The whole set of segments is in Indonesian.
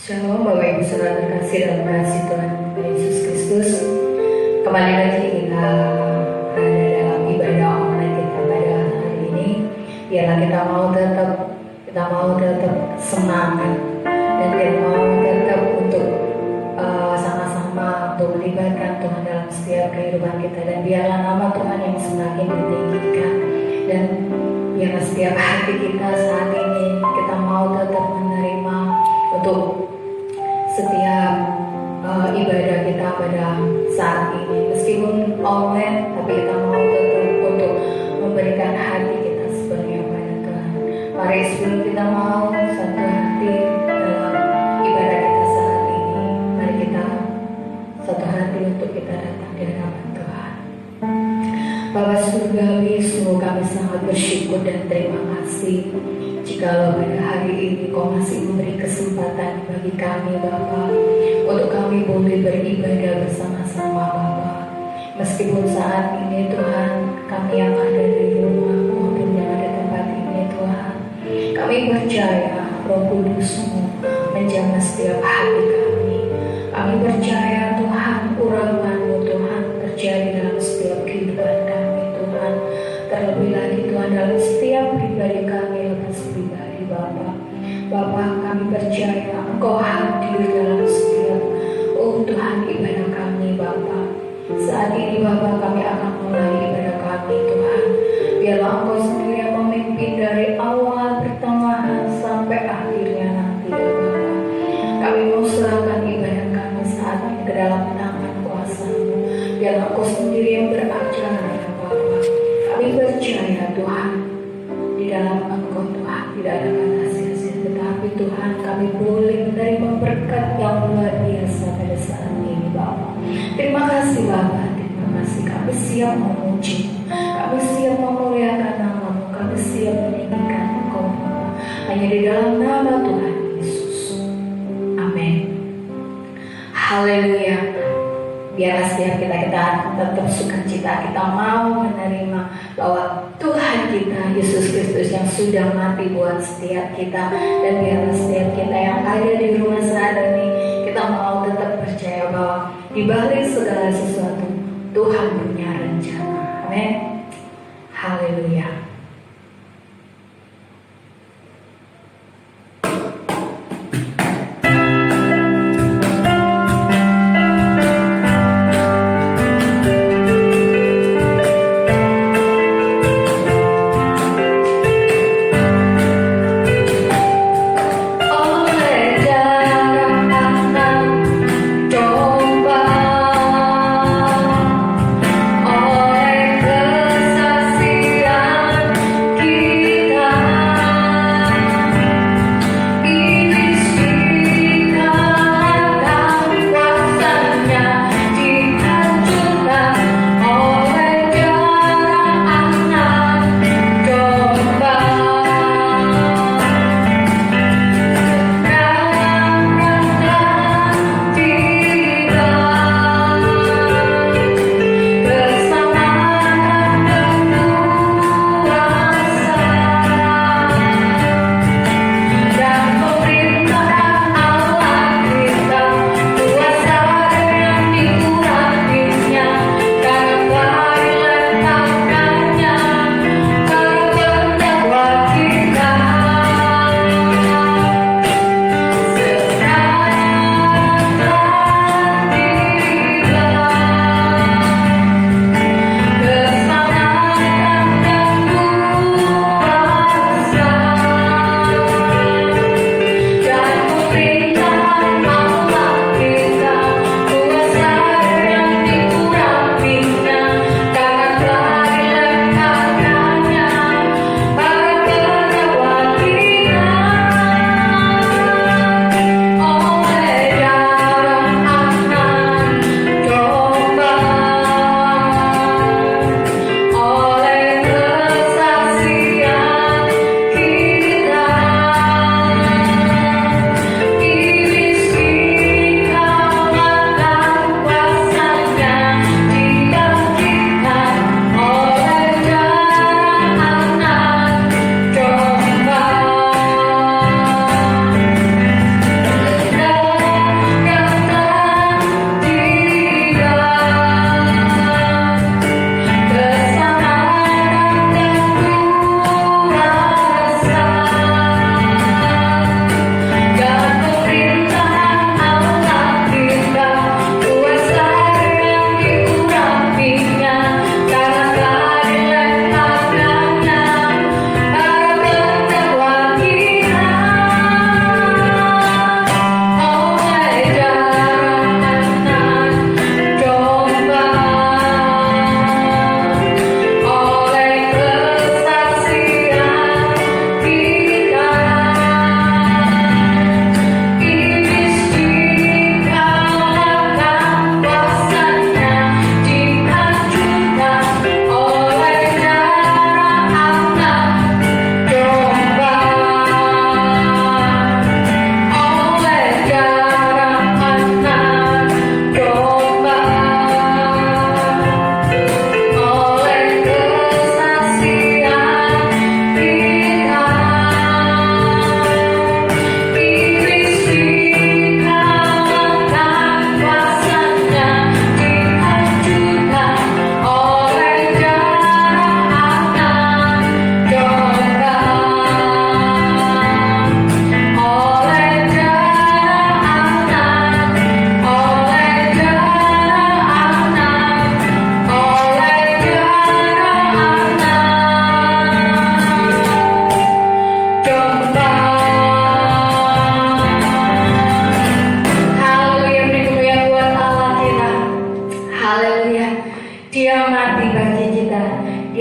Shalom Bapak Ibu Saudara terkasih dalam kasih Tuhan Yesus Kristus. Kembali lagi kita ada dalam ibadah online kita pada hari ini. Biarlah kita mau tetap semangat dan kita mau tetap untuk sama-sama untuk melibatkan Tuhan dalam setiap kehidupan kita, dan biarlah nama Tuhan yang semakin ditinggikan, dan biarlah setiap hati kita saat ini kita mau tetap menerima untuk setiap ibadah kita pada saat ini, meskipun online, tapi kita mau tetap untuk memberikan hati kita sepenuhnya pada Tuhan. Mari sebelum kita mau satu hati dalam ibadah kita saat ini, mari kita satu hati untuk kita datang di hadapan Tuhan. Bapa Surgawi, sungguh kami sangat bersyukur dan terima kasih jikalau pada hari ini Kau masih memberi kesempatan bagi kami Bapa, untuk kami boleh beribadah bersama-sama Bapa. Meskipun saat ini Tuhan, kami yang ada di rumah maupun yang ada tempat ini Tuhan, kami percaya Roh Kudus-Mu menjamah setiap hati kami. Kami percaya Tuhan, urapan-Mu Tuhan terjadi dalam setiap kehidupan kami Tuhan. Terlebih lagi Tuhan dalam setiap pribadi kami, lepas pribadi Bapa. Bapa, kami percaya Engkau hadir dalam setiap Tuhan ibadah kami Bapa. Saat ini Bapa, kami akan mulai ibadah kami Tuhan. Biarlah Engkau sendiri yang memimpin dari awal, pertengahan sampai akhirnya nanti ya Bapa. Kami mau serahkan ibadah kami saat ini ke dalam tangan kuasa-Mu. Biarlah Engkau sendiri yang beracara ya Bapa. Kami percaya Tuhan, di dalam Engkau Tuhan tidak ada kata sia-sia, tetapi Tuhan kami boleh menerima berkat yang luar biasa pada saat ini Bapa. Terima kasih Bapa, terima kasih. Kami siap memuji, kami siap memuliakan nama-Mu, kami siap meninggikan Engkau Bapa. Hanya di dalam nama Tuhan Yesus. Amin. Haleluya. Biarlah setiap kita tetap sukacita, kita mau menerima bahwa Tuhan kita Yesus Kristus yang sudah mati buat setiap kita, dan biarlah setiap kita yang ada di rumah saat ini kita mau tetap percaya bahwa di balik segala sesuatu Tuhan punya rencana. Amin. Haleluya. Oleh kesasian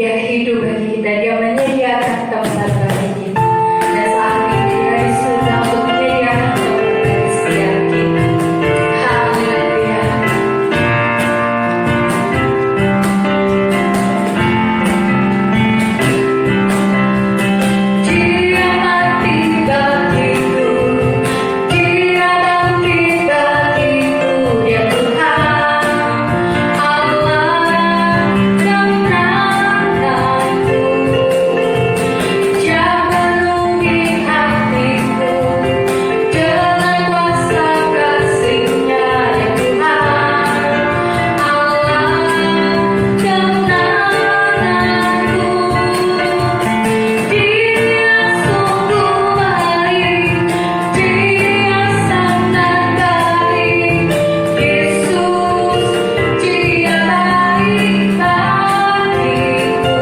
Dia hidup bagi kita, Dia menyediakan tempat bagi kita. Dan saat ini Dia di surga untuk menyediakan tempat bagi setiap kita. Haleluya. Dia mati bagiku, Dia bangkit bagiku, Dia Tuhan Allah yang menangkanku. Dia memenuhi hatiku dengan kuasa kasih-Nya, ya Tuhan Allah yang menangkanku. Dia sungguh baik, Dia sangat baik, Yesus, Dia baik bagiku.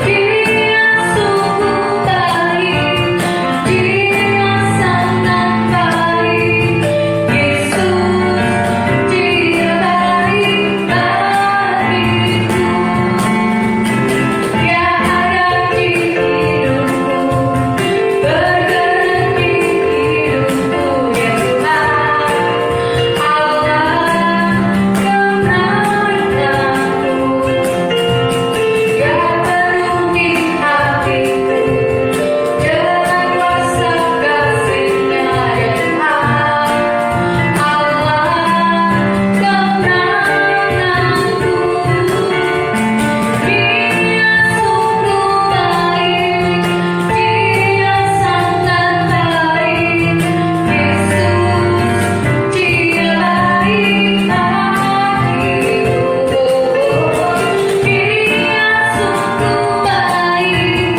Dia sungguh baik, Dia sangat baik, Yesus, Dia baik bagiku. Dia ada di hidupku, bergerak di hidupku, ya Tuhan Allah yang menangkanku. Dia penuhi hatiku dengan kuasa kasih-Nya, ya Tuhan Allah yang menangkanku. Dia sungguh baik, Dia sangat baik, Yesus, Dia baik bagiku. Dia sungguh baik,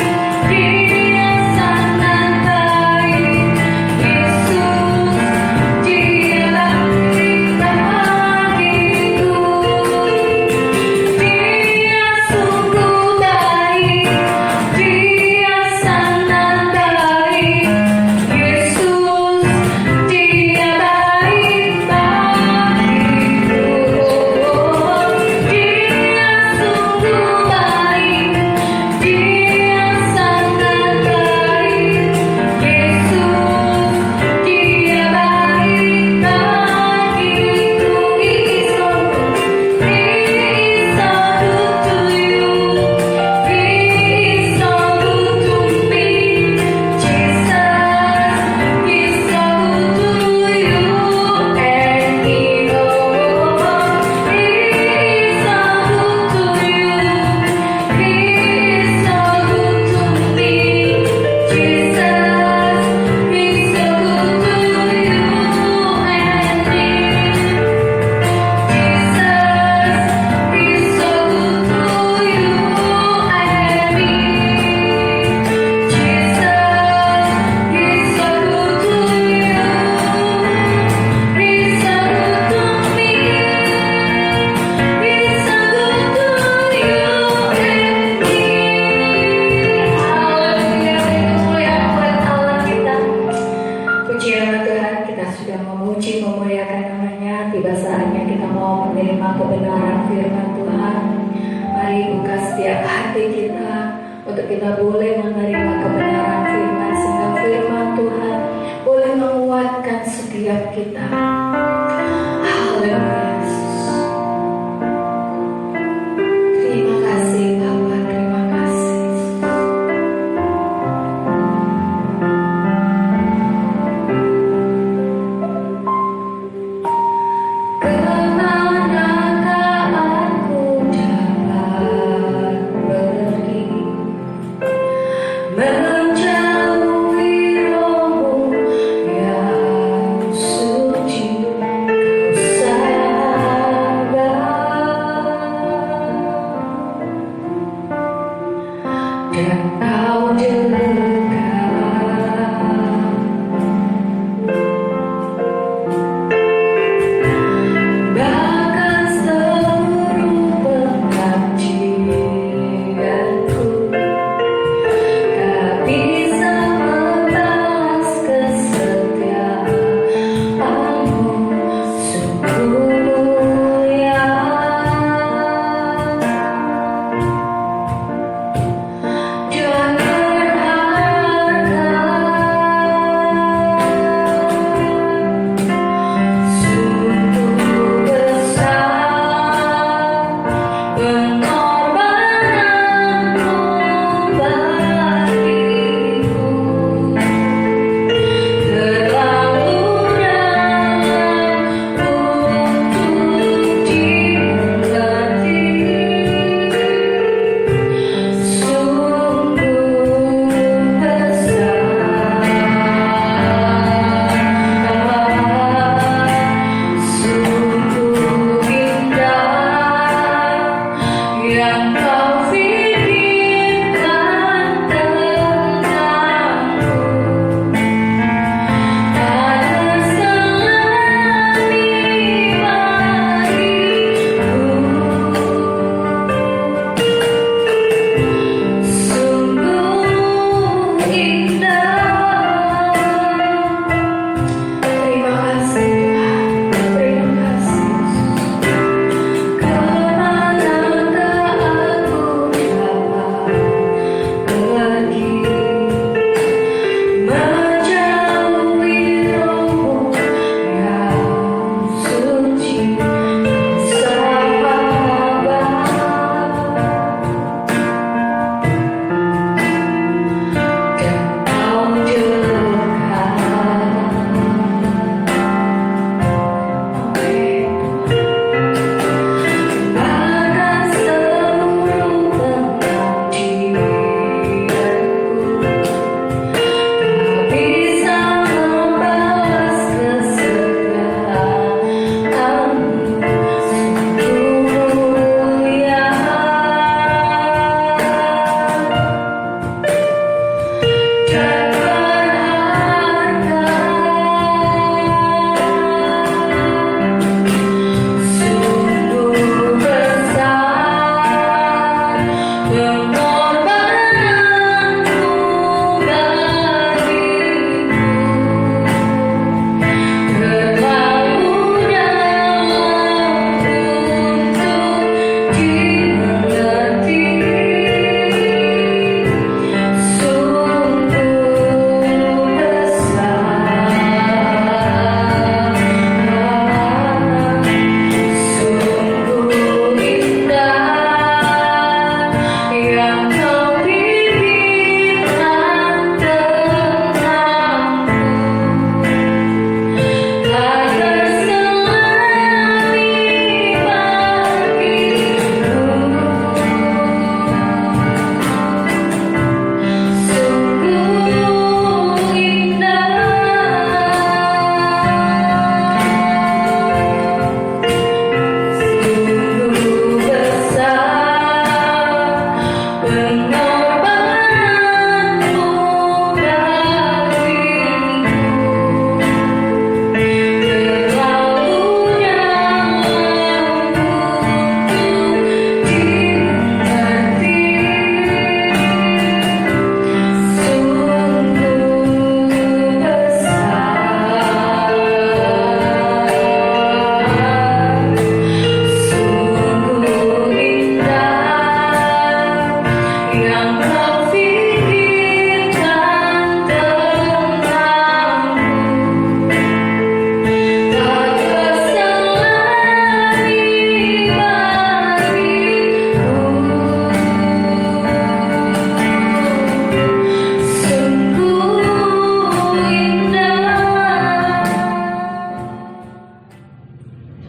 Dia sangat baik, Yesus, Dia baik bagiku. Dia sungguh baik, Dia sangat baik, Yesus, Dia baik bagiku. Dia sungguh baik, Dia sangat baik, Yesus, Dia baik bagiku. He is so good to you. He is so good to me. Jesus is so good to you, and He knows He is so good to you. He is so good to me. Jesus is so good to you, and me. Jesus is so good to you and me. Jesus is so good to you. He's so good to me. He's so good to you and me. Haleluya, haleluya, buat Allah kita. Pujilah Tuhan, kita sudah memuji, memuliakan namanya. Tiba saatnya kita mau menerima kebenaran firman Tuhan. Mari buka setiap hati kita untuk kita boleh menerima kebenaran firman, sehingga firman Tuhan boleh menguatkan setiap kita. Haleluya, Yesus. Terima kasih Bapa, terima kasih Yesus. Kemanakah aku dapat pergi, menjauhi rohmu yang suci?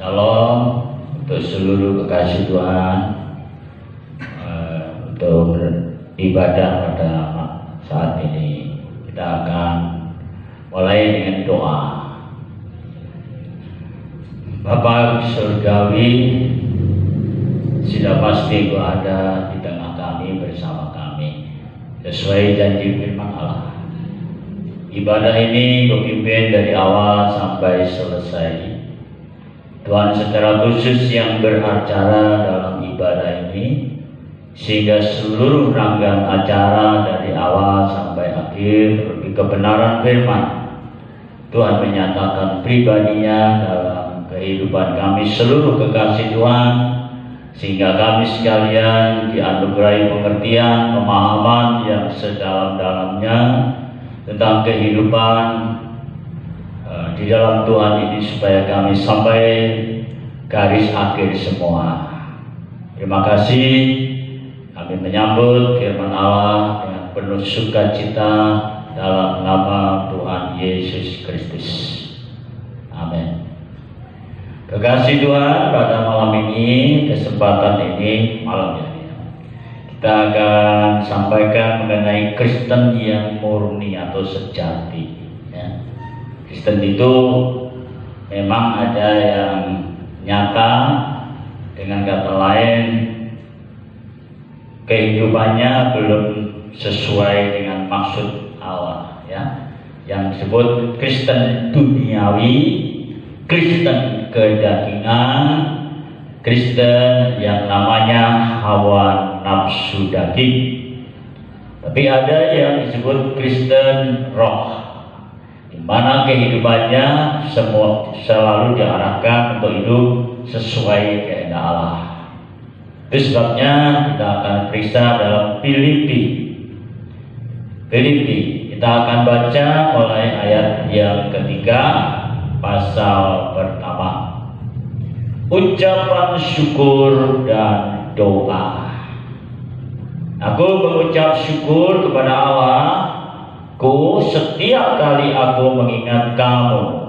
Shalom untuk seluruh kekasih Tuhan, untuk beribadah pada saat ini. Kita akan mulai dengan doa. Bapa surgawi, sudah pasti Engkau ada di tengah kami, bersama kami, sesuai janji firman Allah. Ibadah ini Engkau pimpin dari awal sampai selesai. Tuhan, secara khusus yang beracara dalam ibadah ini, sehingga seluruh rangkaian acara dari awal sampai akhir lebih kebenaran firman Tuhan menyatakan pribadinya dalam kehidupan kami seluruh kekasih Tuhan, sehingga kami sekalian dianugerahi pengertian, pemahaman yang sedalam-dalamnya tentang kehidupan di dalam Tuhan ini, supaya kami sampai garis akhir semua. Terima kasih, kami menyambut firman Allah dengan penuh sukacita dalam nama Tuhan Yesus Kristus. Amin. Kekasih Tuhan, pada malam ini, kesempatan ini, malam ini, kita akan sampaikan mengenai Kristen yang murni atau sejati. Ya. Kristen itu memang ada yang nyata, dengan kata lain, kehidupannya belum sesuai dengan maksud Allah. Ya. Yang disebut Kristen duniawi, Kristen kedagingan, Kristen yang namanya hawa nafsu daging. Tapi ada yang disebut Kristen roh, di mana kehidupannya semua selalu diarahkan untuk hidup sesuai kehendak Allah. Itu sebabnya kita akan periksa dalam Filipi. Kita akan baca mulai ayat yang ketiga, pasal pertama. Ucapan syukur dan doa. Aku mengucap syukur kepada Allah-Ku setiap kali aku mengingat kamu,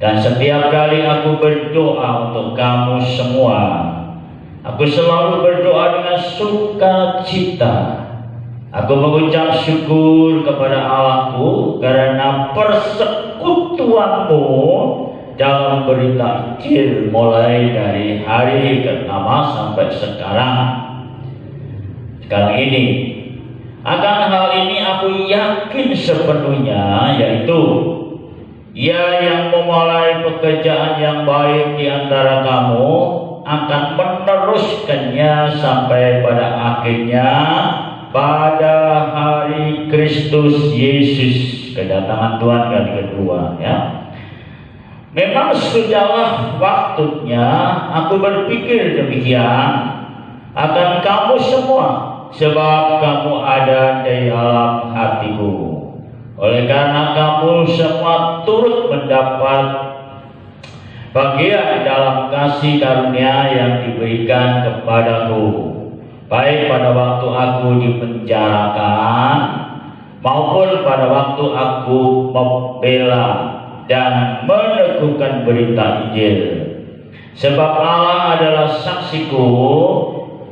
dan setiap kali aku berdoa untuk kamu semua. Aku selalu berdoa dengan sukacita. Aku mengucap syukur kepada Allah-Ku karena persekutuanmu dalam berita Injil mulai dari hari pertama sampai sekarang ini. Akan hal ini aku yakin sepenuhnya, yaitu Ia yang memulai pekerjaan yang baik di antara kamu akan meneruskannya sampai pada akhirnya pada hari Kristus Yesus, kedatangan Tuhan kali kedua. Ya. Memang sudahlah waktunya aku berpikir demikian akan kamu semua, sebab kamu ada di dalam hatiku. Oleh karena kamu semua turut mendapat bagian dalam kasih karunia yang diberikan kepadaku, baik pada waktu aku dipenjarakan maupun pada waktu aku membela dan meneguhkan berita Injil. Sebab Allah adalah saksiku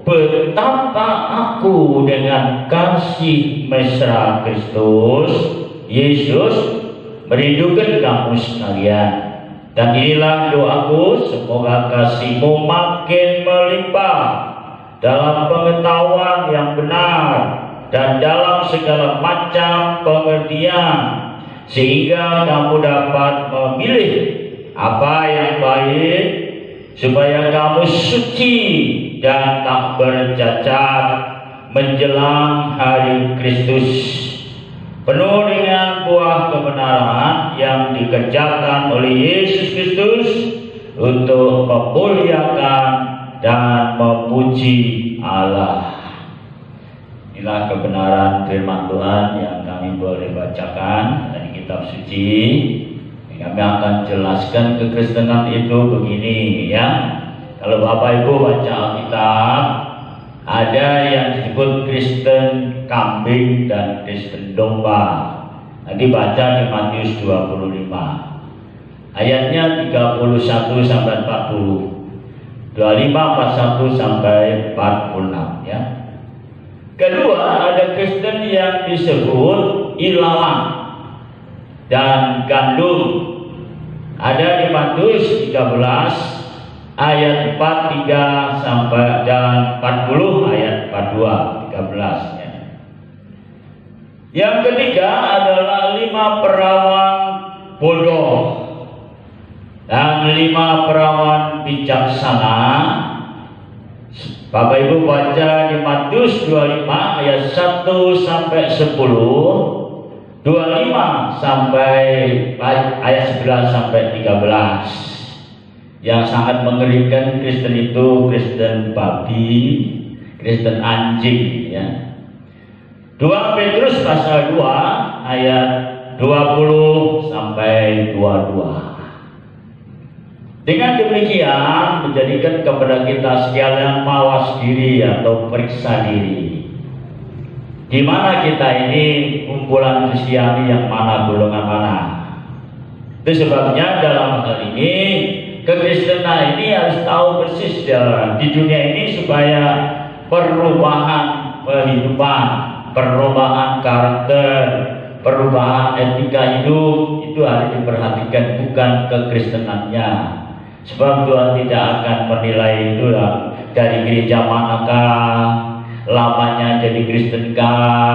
betapa aku dengan kasih mesra Kristus Yesus merindukan kamu sekalian. Dan inilah doaku, semoga kasihmu makin melimpah dalam pengetahuan yang benar dan dalam segala macam pengertian, sehingga kamu dapat memilih apa yang baik, supaya kamu suci dan tak bercacat menjelang hari Kristus, penuh dengan buah kebenaran yang dikerjakan oleh Yesus Kristus untuk memuliakan dan memuji Allah. Inilah kebenaran firman Tuhan yang kami boleh bacakan dari kitab suci. Kami akan jelaskan kekristenan itu begini, ya. Kalau Bapak Ibu baca Alkitab, ada yang disebut Kristen kambing dan Kristen domba. Nanti baca di Matius 25. ayatnya 31 sampai 40. 25, 41 sampai 46 ya. Kedua, ada Kristen yang disebut ilalang dan gandum. Ada di Matius 13 ayat 43 sampai dan 40 ayat 42 13 ya. Yang ketiga adalah 5 perawan bodoh dan 5 perawan bijaksana. Bapak Ibu baca di Matius 25 ayat 1 sampai 10, 25 sampai ayat 11 sampai 13. Yang sangat mengerikan Kristen itu Kristen babi, Kristen anjing ya. 2 Petrus pasal 2 ayat 20 sampai 22. Dengan demikian menjadikan kepada kita sekalian mawas diri atau periksa diri. Di mana kita ini kumpulan Kristiani yang mana, golongan mana. Itu sebabnya dalam hal ini kekristenan ini harus tahu persis di dunia ini supaya perubahan kehidupan, perubahan karakter, perubahan etika hidup itu harus diperhatikan, bukan kekristenannya. Sebab Tuhan tidak akan menilai itu dari gereja manakah, lamanya jadi Kristenkah,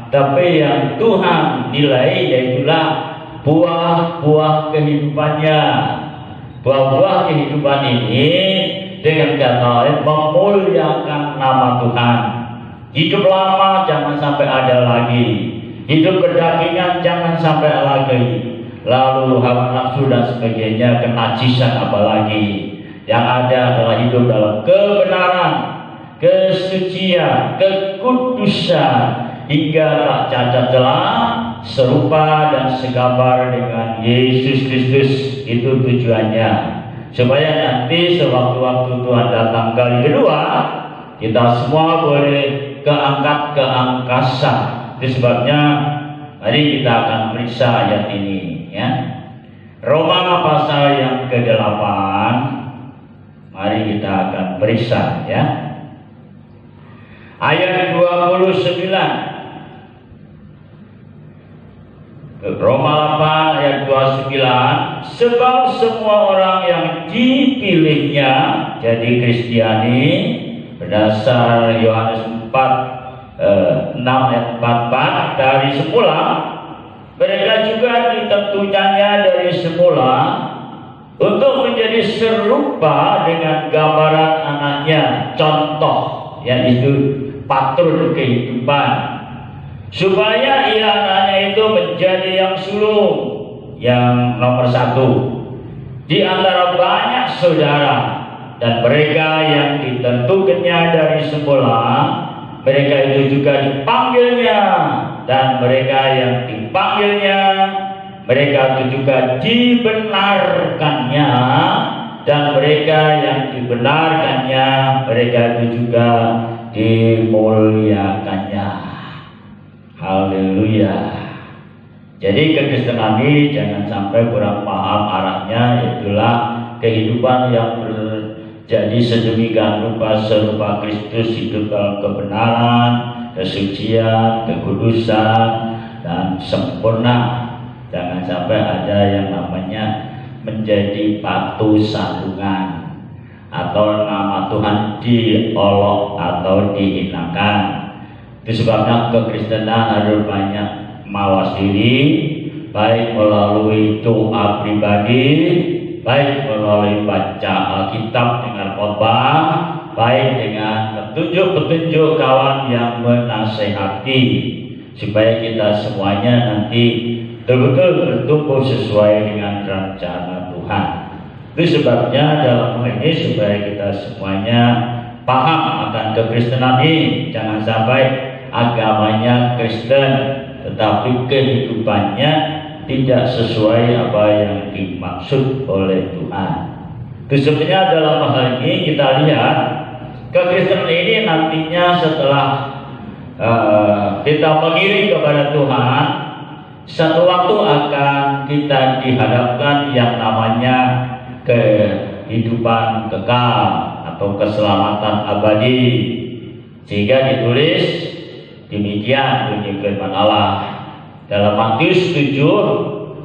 tapi yang Tuhan nilai yaitulah buah-buah kehidupannya. Buah-buah kehidupan ini dengan kata lain memuliakan nama Tuhan. Hidup lama jangan sampai ada lagi, hidup kedagingan jangan sampai lagi, lalu hawa nafsu dan sebagainya, kenajisan apalagi. Yang ada adalah hidup dalam kebenaran, kesucian, kekudusan, hingga tak cacat celah, serupa dan segambar dengan Yesus Kristus. Itu tujuannya, supaya nanti sewaktu-waktu Tuhan datang kali kedua, kita semua boleh keangkat ke angkasa. Itu sebabnya mari kita akan periksa ayat ini ya. Roma pasal yang ke-8. Mari kita akan periksa ya. Ayat 29. Roma 8 ayat 29. Sebab semua orang yang dipilihnya jadi Kristiani berdasar Yohanes 6 ayat 44, dari semula mereka juga ditentukannya dari semula untuk menjadi serupa dengan gambaran anaknya, contoh yaitu patron kehidupan, supaya ia anaknya itu menjadi yang sulung, yang nomor 1 di antara banyak saudara. Dan mereka yang ditentukannya dari semula, mereka itu juga dipanggilnya, dan mereka yang dipanggilnya, mereka itu juga dibenarkannya, dan mereka yang dibenarkannya, mereka itu juga dimuliakannya. Haleluya. Jadi kekristenan ini jangan sampai kurang paham arahnya, yaitulah kehidupan yang jadi sedemikian rupa serupa Kristus, hidup dalam kebenaran, kesucian, kekudusan, dan sempurna. Jangan sampai ada yang namanya menjadi batu sandungan, atau nama Tuhan diolok atau dihinakan. Itu sebabnya kekristenan harus banyak mawas diri, baik melalui doa pribadi, baik melalui baca Alkitab dengan khotbah, baik dengan petunjuk-petunjuk kawan yang menasehati, supaya kita semuanya nanti betul-betul bertumbuh sesuai dengan rencana Tuhan. Itu sebabnya dalam hal ini supaya kita semuanya paham akan kekristenan ini. Jangan sampai agamanya Kristen tetapi kehidupannya tidak sesuai apa yang dimaksud oleh Tuhan. Itu sebenarnya dalam hal ini kita lihat kekristenan ini nantinya setelah kita mengiring kepada Tuhan, Satu waktu akan kita dihadapkan yang namanya kehidupan kekal atau keselamatan abadi. Sehingga ditulis demikian bunyi firman Allah dalam Matius 7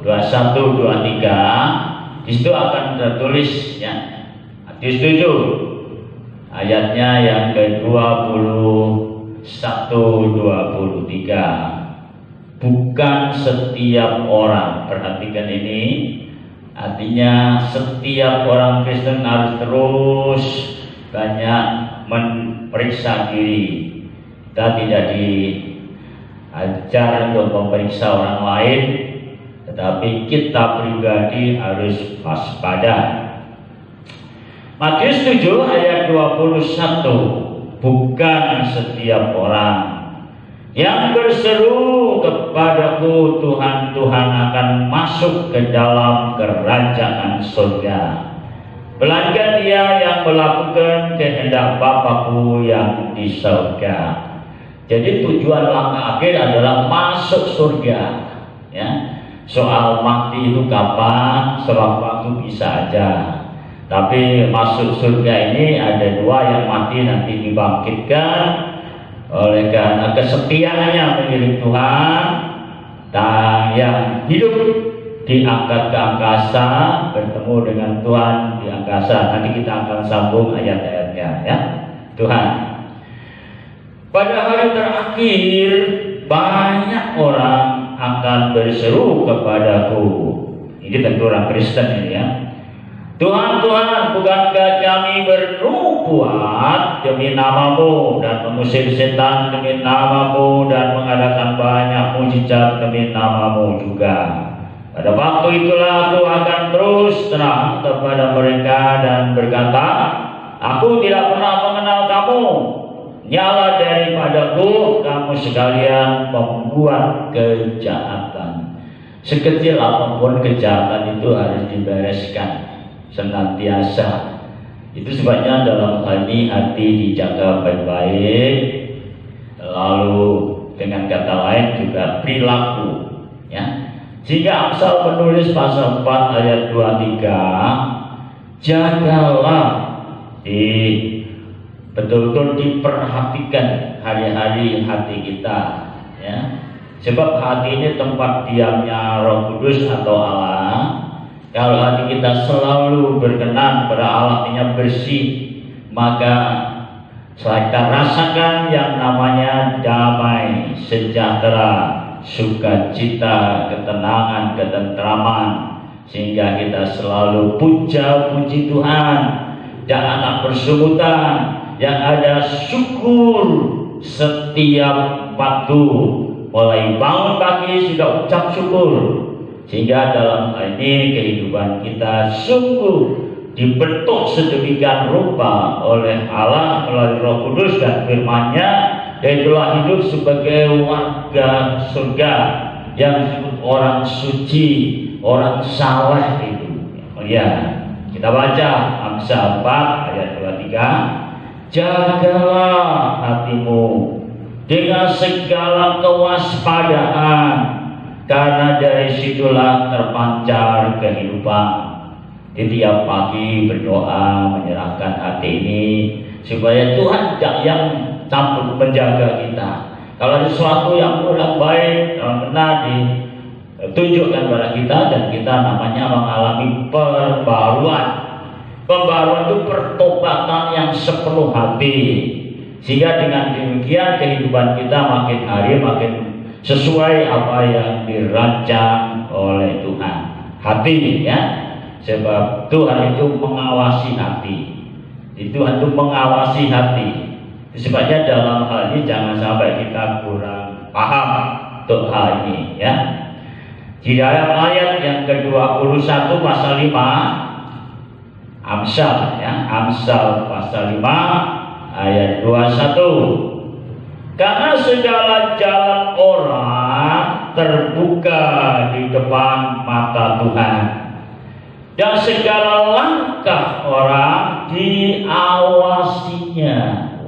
21 23. Di situ akan tertulis ya, Matius 7 ayatnya yang ke-21 23. Bukan setiap orang, perhatikan ini, artinya setiap orang Kristen harus terus banyak memeriksa diri. Kita tidak diajar untuk memeriksa orang lain, tetapi kita pribadi harus waspada. Matius 7 ayat 21. Bukan setiap orang yang berseru kepadaku Tuhan, Tuhan akan masuk ke dalam kerajaan surga, melainkan dia yang melakukan kehendak Bapa-Ku yang di surga. Jadi tujuan langkah akhir adalah masuk surga. Ya, soal mati itu kapan, sewaktu bisa aja. Tapi masuk surga ini ada dua, yang mati nanti dibangkitkan oleh karena kesetiaannya milik Tuhan, dan yang hidup diangkat ke angkasa bertemu dengan Tuhan di angkasa. Nanti kita akan sambung ayat-ayatnya ya. Tuhan, pada hari terakhir banyak orang akan berseru kepadaku. Ini tentu orang Kristen ini ya. Tuhan, Tuhan, bukankah kami bernubuat demi nama-Mu dan mengusir setan demi nama-Mu dan mengadakan banyak mujizat demi nama-Mu juga? Pada waktu itulah aku akan terus terang kepada mereka dan berkata, aku tidak pernah mengenal kamu. Nyala daripadaku kamu sekalian membuat kejahatan. Sekecil apapun kejahatan itu harus dibereskan senantiasa. Itu sebabnya dalam hal ini hati dijaga baik-baik, lalu dengan kata lain juga perilaku ya. Jika Amsal menulis pasal 4 ayat 23, jagalah betul-betul diperhatikan hari-hari hati kita ya. Sebab hati ini tempat diamnya Roh Kudus atau Allah. Kalau hati kita selalu berkenan pada Allah, artinya bersih, maka kita rasakan yang namanya damai, sejahtera, sukacita, ketenangan, ketentraman, sehingga kita selalu puja-puji Tuhan dan anak bersungutan, yang ada syukur setiap waktu. Mulai bangun pagi sudah ucap syukur. Sehingga dalam hal ini kehidupan kita sungguh dibentuk sedemikian rupa oleh Allah melalui Roh Kudus dan firman-Nya, dan telah hidup sebagai warga surga yang disebut orang suci, orang saleh itu. Oh ya, kita baca Amsal 4 ayat 23. Jagalah hatimu dengan segala kewaspadaan, karena dari situlah terpancar kehidupan. Di tiap pagi berdoa menyerahkan hati ini supaya Tuhan yang campur menjaga kita. Kalau ada sesuatu yang kurang baik, benar ditunjukkan kepada kita, dan kita namanya mengalami pembaruan. Pembaruan itu pertobatan yang sepenuh hati. Sehingga dengan demikian kehidupan kita makin hari makin sesuai apa yang dirancang oleh Tuhan. Hati ya, sebab Tuhan itu mengawasi hati. Tuhan itu mengawasi hati. Sebabnya dalam hal ini jangan sampai kita kurang paham untuk hal ini ya. Di dalam ayat yang ke-21 pasal 5 Amsal ya, Amsal pasal 5 ayat 21. Karena segala jalan orang terbuka di depan mata Tuhan, dan segala langkah orang diawasinya.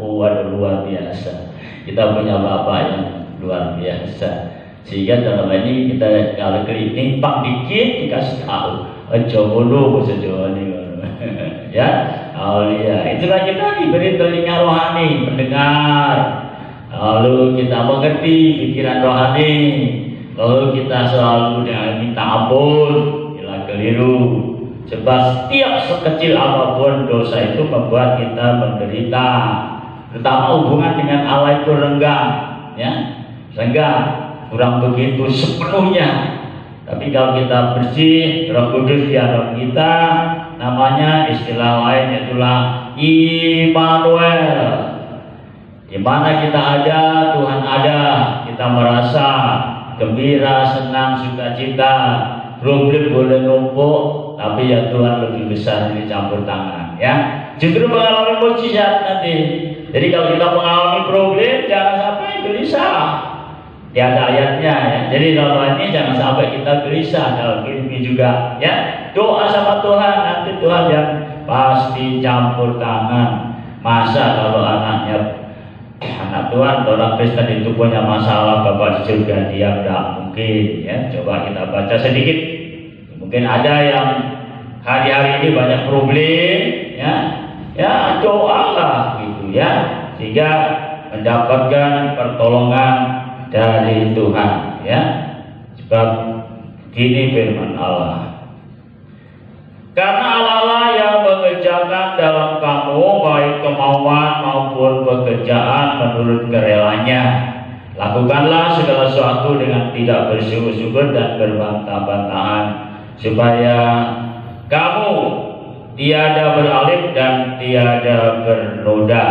Oh, waduh, luar biasa. Kita punya Bapak yang luar biasa. Sehingga dalam ini kita kalau nimpang dikit dikasih tahu, aja ngono bahasa Jawa nih. Ya, aulia. Itulah kita diberi telinga rohani, mendengar. Lalu kita mengerti pikiran rohani. Lalu kita selalu minta ampun bila keliru. Sebab setiap sekecil apapun dosa itu membuat kita menderita. Terutama hubungan dengan Allah itu renggang, ya, renggang, kurang begitu sepenuhnya. Tapi kalau kita bersih, Roh Kudus di dalam kita, namanya istilah lain itulah Immanuel. Di mana kita ada, Tuhan ada. Kita merasa gembira, senang, sukacita. Problem boleh numpuk, tapi ya Tuhan lebih besar dicampur tangan, ya. Justru mengalami mujizat nanti. Jadi kalau kita mengalami problem, jangan sampai gelisah. Tiada ayatnya, ya. Jadi dalam ini jangan sampai kita gelisah dalam ini juga, ya. Doa sama Tuhan, nanti Tuhan yang pasti campur tangan. Masa kalau anak Tuhan, orang Kristen itu punya masalah Bapak di surga dia tidak mungkin, ya. Coba kita baca sedikit. Mungkin ada yang hari-hari ini banyak problem, ya. Ya doalah gitu, ya, sehingga mendapatkan pertolongan dari Tuhan, ya. Sebab gini firman Allah. Karena Allah yang mengerjakan dalam kamu baik kemauan maupun pekerjaan menurut kerelanya. Lakukanlah segala sesuatu dengan tidak bersyukur-syukur dan berbantah-bantahan, supaya kamu tiada beralih dan tiada bernoda.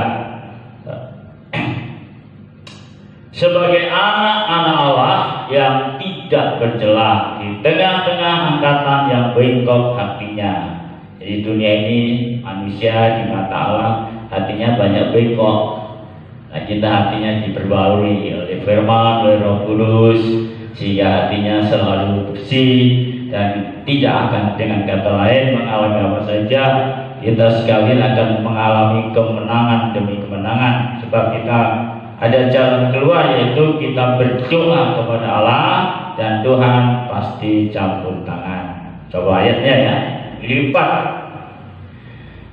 Sebagai anak-anak Allah yang tidak bercela di tengah-tengah angkatan yang bengkok hatinya. Jadi dunia ini manusia di mata Allah hatinya banyak bengkok. Nah, kita hatinya diperbarui oleh firman, oleh Roh Kudus, sehingga hatinya selalu bersih dan tidak akan, dengan kata lain, mengalami apa saja. Kita sekalian akan mengalami kemenangan demi kemenangan, sebab kita ada jalan keluar, yaitu kita berdoa kepada Allah dan Tuhan pasti campur tangan. Coba ayatnya, ya.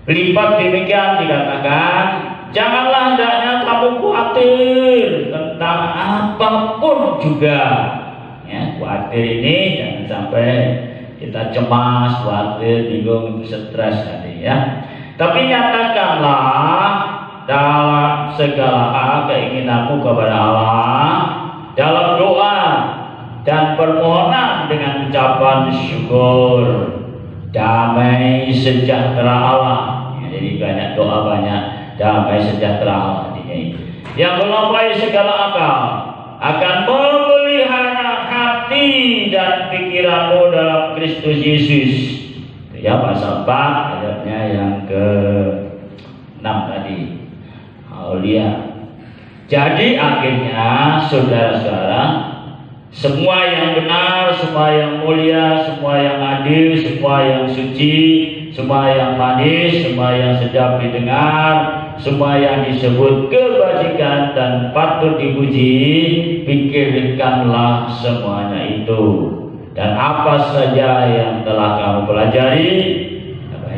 Lipat demikian dikatakan, janganlah hendaknya kamu khawatir tentang apapun juga. Ya, khawatir ini jangan sampai kita cemas, khawatir, bingung, stres tadi, ya. Tapi nyatakanlah dalam segala hal keinginanmu kepada Allah dalam doa dan permohonan dengan ucapan syukur. Damai sejahtera Allah, ya, jadi banyak doa, banyak damai sejahtera Allah ini yang melampaui segala akal akan memelihara hati dan pikiranmu dalam Kristus Yesus. Ya, pasal 4 ayatnya yang ke-6 tadi. Aulia. Jadi akhirnya saudara-saudara, semua yang benar, semua yang mulia, semua yang adil, semua yang suci, semua yang manis, semua yang sedap didengar, semua yang disebut kebajikan dan patut dipuji, pikirkanlah semuanya itu. Dan apa saja yang telah kamu pelajari,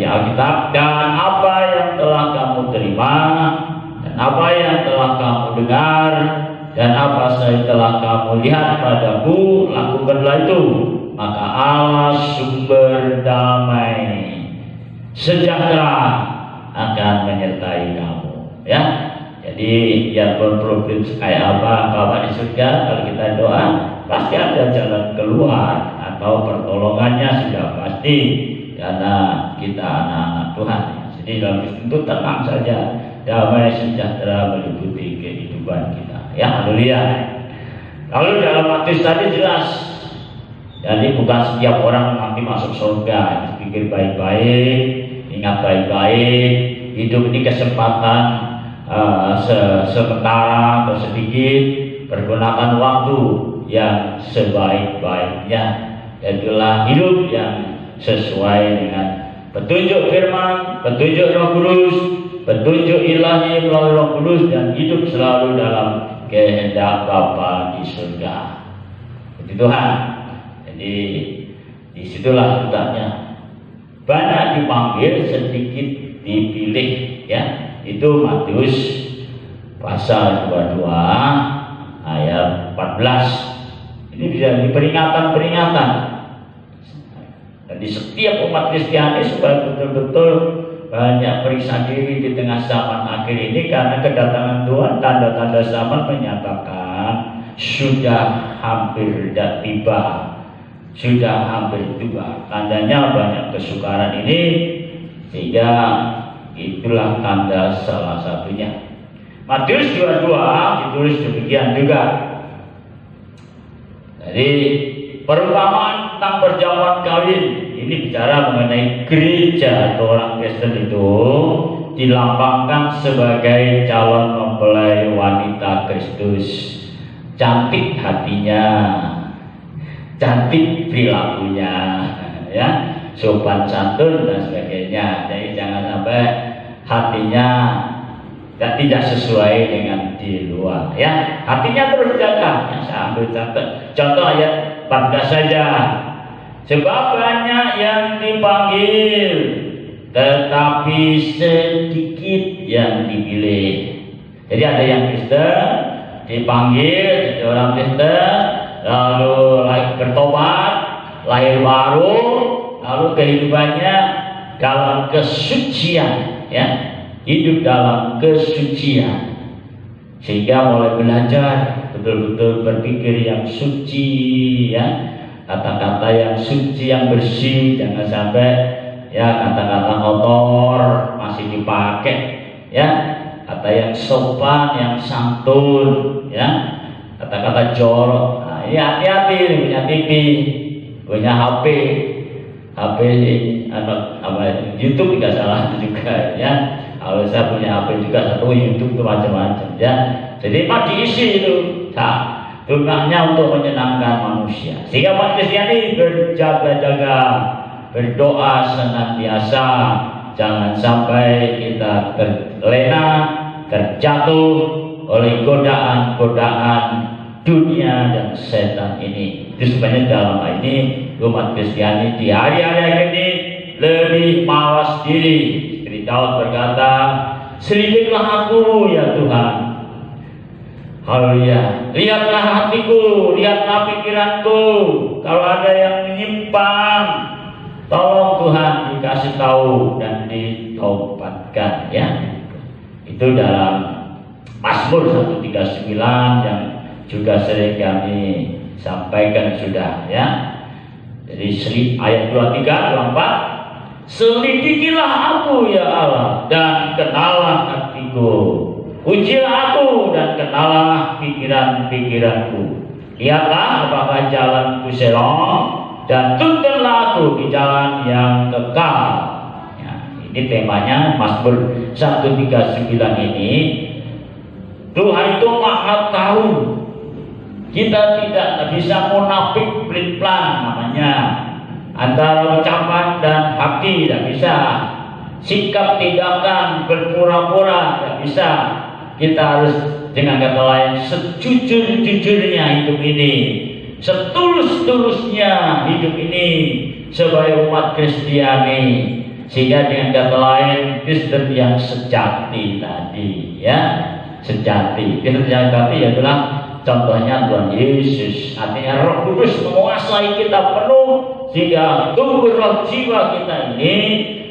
Alkitab, dan apa yang telah kamu terima, dan apa yang telah kamu dengar, dan apa saja telah kamu lihat padaku, lakukanlah itu. Maka Allah sumber damai sejahtera akan menyertai kamu, ya. Jadi biarpun problem kayak apa Bapak di surga, kalau kita doa pasti ada jalan keluar atau pertolongannya sudah pasti, karena kita anak-anak Tuhan. Jadi dalam itu tenang saja, damai sejahtera meliputi kehidupan kita. Ya, haleluya. Lalu dalam Matius tadi jelas, jadi bukan setiap orang nanti masuk surga. Pikir baik-baik, ingat baik-baik. Hidup ini kesempatan sementara atau sedikit. Pergunakan waktu yang sebaik-baiknya. Itulah hidup yang sesuai dengan petunjuk firman, petunjuk Roh Kudus, petunjuk ilahi melalui Roh Kudus, dan hidup selalu dalam kehendak Bapa di surga. Puji Tuhan. Jadi disitulah letaknya. Banyak dipanggil, sedikit dipilih, ya. Itu Matius pasal 22 ayat 14. Ini bisa diperingatan-peringatan. Dan di setiap umat Kristiani supaya betul-betul banyak periksa diri di tengah zaman akhir ini, karena kedatangan Tuhan, tanda-tanda zaman menyatakan sudah hampir tiba, sudah hampir tiba. Tandanya banyak kesukaran ini, sehingga itulah tanda salah satunya. Matius 22 ditulis demikian juga. Jadi perumpamaan tentang perjamuan kawin ini bicara mengenai gereja atau orang Kristen itu dilambangkan sebagai calon mempelai wanita Kristus. Cantik hatinya, cantik perilakunya, ya, sopan santun dan sebagainya. Jadi jangan sampai hatinya tidak sesuai dengan di luar, ya. Hatinya terus jaga. Ya, saya ambil contoh ayat 14 saja. Sebab banyak yang dipanggil, tetapi sedikit yang dipilih. Jadi ada yang Kristen dipanggil jadi orang Kristen, lalu bertobat, lahir baru, lalu kehidupannya dalam kesucian, ya, hidup dalam kesucian, sehingga mulai belajar betul-betul berpikir yang suci, ya, kata-kata yang suci, yang bersih, jangan sampai ya kata-kata kotor masih dipakai, ya, kata yang sopan, yang santun, ya, kata-kata jorok. Nah, ini hati-hati, punya TV, punya HP YouTube tidak salah juga, ya. Kalau saya punya HP juga satu, YouTube itu macam-macam, ya. Jadi mah diisi itu, gunanya untuk menyenangkan manusia. Sehingga umat Kristiani berjaga-jaga, berdoa senantiasa, jangan sampai kita terlena, terjatuh oleh godaan-godaan dunia dan setan ini. Itu sebenarnya dalam hal ini umat Kristiani di hari-hari ini lebih mawas diri. Seperti Daud berkata, selidiklah aku ya Tuhan. Haleluya. Lihatlah hatiku, lihatlah pikiranku. Kalau ada yang menyimpang, tolong Tuhan dikasih tahu dan ditaubatkan, ya. Itu dalam Mazmur 139 yang juga sering kami sampaikan sudah, ya. Jadi ayat 23, 24, selidikilah aku ya Allah dan kenalah hatiku. Ujilah aku dan kenalah pikiran-pikiranku. Lihatlah apakah jalanku serong dan tuntunlah aku di jalan yang kekal. Ya, ini temanya Mazmur 139 ini. Tuhan itu maha tahu. Kita tidak bisa munafik pelin-pelan namanya. Antara ucapan dan hati tidak bisa. Sikap tindakan berpura-pura tidak bisa. Kita harus dengan kata lain sejujur-jujurnya hidup ini, setulus-tulusnya hidup ini sebagai umat Kristiani, sehingga dengan kata lain Kristen yang sejati tadi, ya, sejati. Kristen yang sejati adalah contohnya Tuhan Yesus. Artinya Roh Kudus menguasai kita penuh, sehingga tumbuh roh jiwa kita ini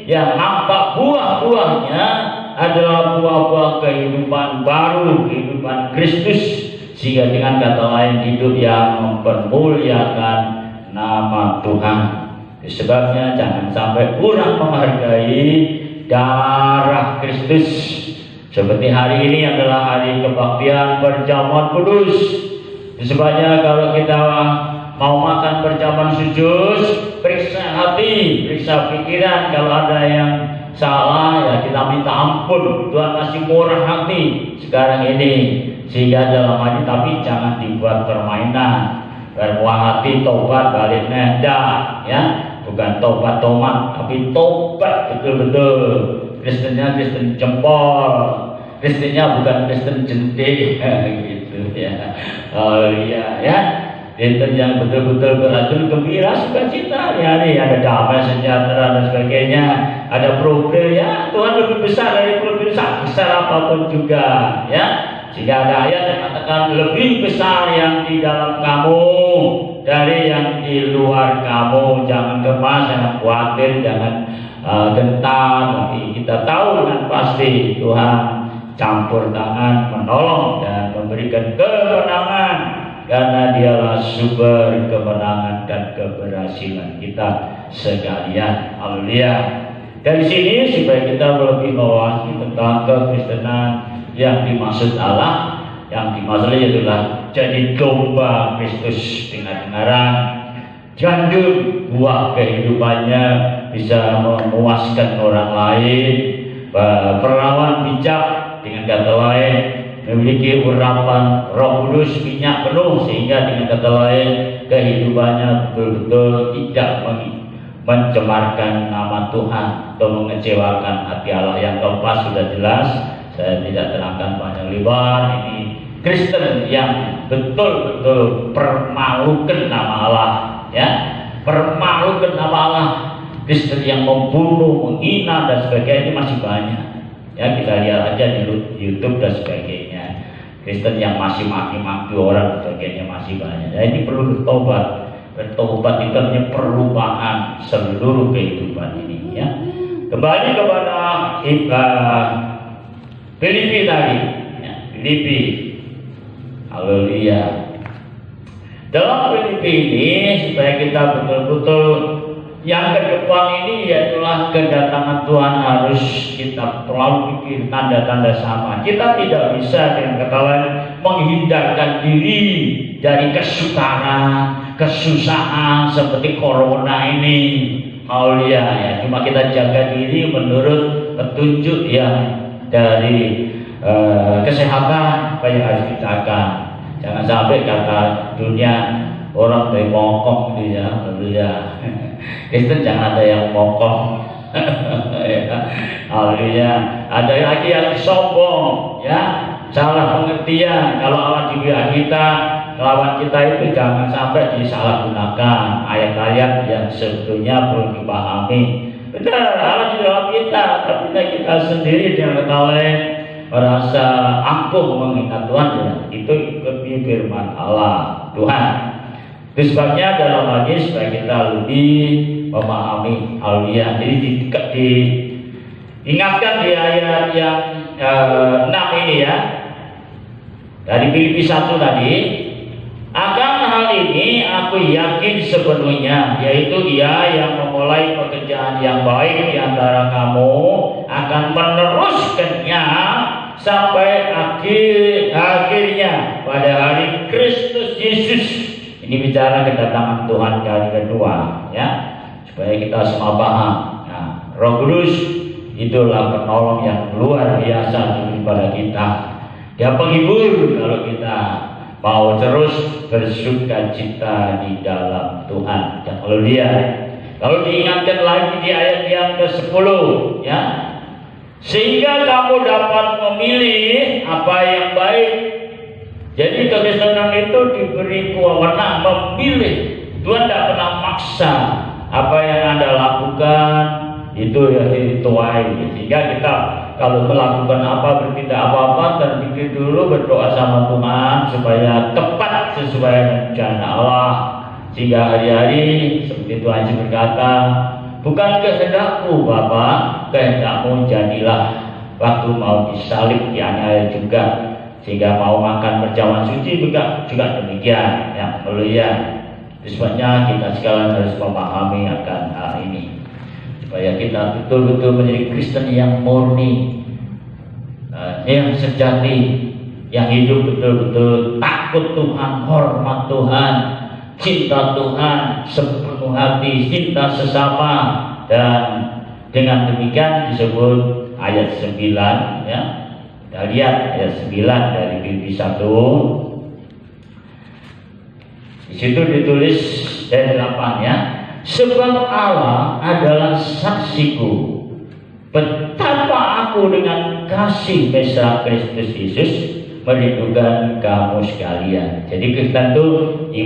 yang nampak buah-buahnya adalah buah-buah kehidupan baru, kehidupan Kristus, sehingga dengan kata lain hidup yang mempermuliakan nama Tuhan. Sebabnya jangan sampai kurang menghargai darah Kristus. Seperti hari ini adalah hari kebaktian perjamuan kudus. Sebabnya kalau kita mau makan perjamuan kudus, periksa hati, periksa pikiran. Kalau ada yang salah, ya kita minta ampun. Tuhan kasih murah hati sekarang ini, sehingga dalam hati, tapi jangan dibuat permainan. Berbuah hati, tobat, balik nenda, ya, bukan tobat tomat, tapi tobat betul-betul. Kristennya Kristen jempol, Kristennya bukan Kristen jentik, gitu, ya. Oh iya, ya. Kristen yang betul-betul berajur gembira, sukacita hari-hari, ada damai sejahtera dan sebagainya, ada problem ya. Tuhan lebih besar dari problem besar apapun juga ya. Jika ada ayat yang mengatakan lebih besar yang di dalam kamu dari yang di luar kamu, jangan gemas, jangan khawatir, jangan gentar. Tapi kita tahu dengan pasti Tuhan campur tangan, menolong dan memberikan kemenangan, karena dialah sumber kemenangan dan keberhasilan kita sekalian. Haleluya. Dari sini supaya kita lebih mewakili tentang kekristenan yang dimaksud Allah, yang dimaksud adalah jadi domba Kristus dengan kebenaran, gandum buah kehidupannya, bisa memuaskan orang lain, perawan bijak, dengan kata lain memiliki urapan Roh Kudus, minyak penuh, sehingga dengan kata lain kehidupannya betul-betul tidak mencemarkan nama Tuhan atau mengecewakan hati Allah. Yang keempat sudah jelas, saya tidak terangkan panjang lebar. Ini Kristen yang betul-betul permalukan nama Allah, ya, permalukan nama Allah. Kristen yang membunuh, menghina dan sebagainya masih banyak. Ya, kita lihat aja di YouTube dan sebagainya. Kristen yang masih maki-maki orang dan sebagainya masih banyak. Nah, ini perlu bertobat. Bertobat itu artinya perubahan seluruh kehidupan ini. Ya, kembali kepada Filipi tadi. Ya, Filipi. Haleluya. Dalam Filipi ini supaya kita betul-betul yang ke depan ini yaitulah kedatangan Tuhan harus kita selalu pikir tanda-tanda sama. Kita tidak bisa dengan kata lain menghindarkan diri dari kesukaran, kesusahan seperti corona ini. Haleluya ya. Cuma kita jaga diri menurut petunjuk yang dari kesehatan apa yang harus kita jaga. Jangan sampai kata dunia orang dari mongkok dia, haleluya. Kristen jangan ada yang mongkok. Haleluya. Ada lagi yang sombong, ya, salah pengertian. Kalau Allah di pihak kita, lawan kita itu jangan sampai disalahgunakan ayat-ayat yang sebetulnya perlu dipahami. Benar, Allah di dalam kita, tapi kita sendiri dengan kata lain merasa ampuh menghina Tuhan, ya. Itu ikuti firman Allah Tuhan. Itu sebabnya dalam hal ini supaya kita lebih memahami haleluya. Jadi diingatkan di ayat yang 6 ini ya, dari Filipi 1 tadi. Akan hal ini aku yakin sepenuhnya, yaitu Ia yang memulai pekerjaan yang baik di antara kamu akan meneruskannya sampai akhirnya pada hari Kristus Yesus. Ini bicara kedatangan Tuhan kali kedua, ya, supaya kita semua paham. Nah, Roh Kudus itulah penolong yang luar biasa daripada kita. Dia penghibur kalau kita mau terus bersukacita di dalam Tuhan. Ya, haleluya. Kalau diingatkan lagi di ayat yang ke-10, ya, sehingga kamu dapat memilih apa yang baik. Jadi kekristenan itu diberi wewenang memilih. Tuhan tidak pernah maksa. Apa yang Anda lakukan itu yang dituai. Sehingga kita kalau melakukan apa, bertindak apa-apa, terpikir dulu, berdoa sama Tuhan supaya tepat sesuai rencana Allah. Sehingga hari-hari seperti Tuhan Yesus berkata, bukan kehendakmu Bapa, kehendakmu jadilah. Waktu mau disalib, dianiaya juga, sehingga mau makan perjamuan suci juga demikian. Ya, haleluya. Sebabnya kita sekalian harus memahami akan hal ini, supaya kita betul-betul menjadi Kristen yang murni, yang sejati, yang hidup betul-betul takut Tuhan, hormat Tuhan, cinta Tuhan sepenuh hati, cinta sesama. Dan dengan demikian disebut ayat 9, ya. Kita lihat ayat 9 dari Filipi 1. Di situ ditulis ayat 8, ya. Sebab Allah adalah saksiku betapa aku dengan kasih mesra Kristus Yesus merindukan kamu sekalian. Jadi Kristen itu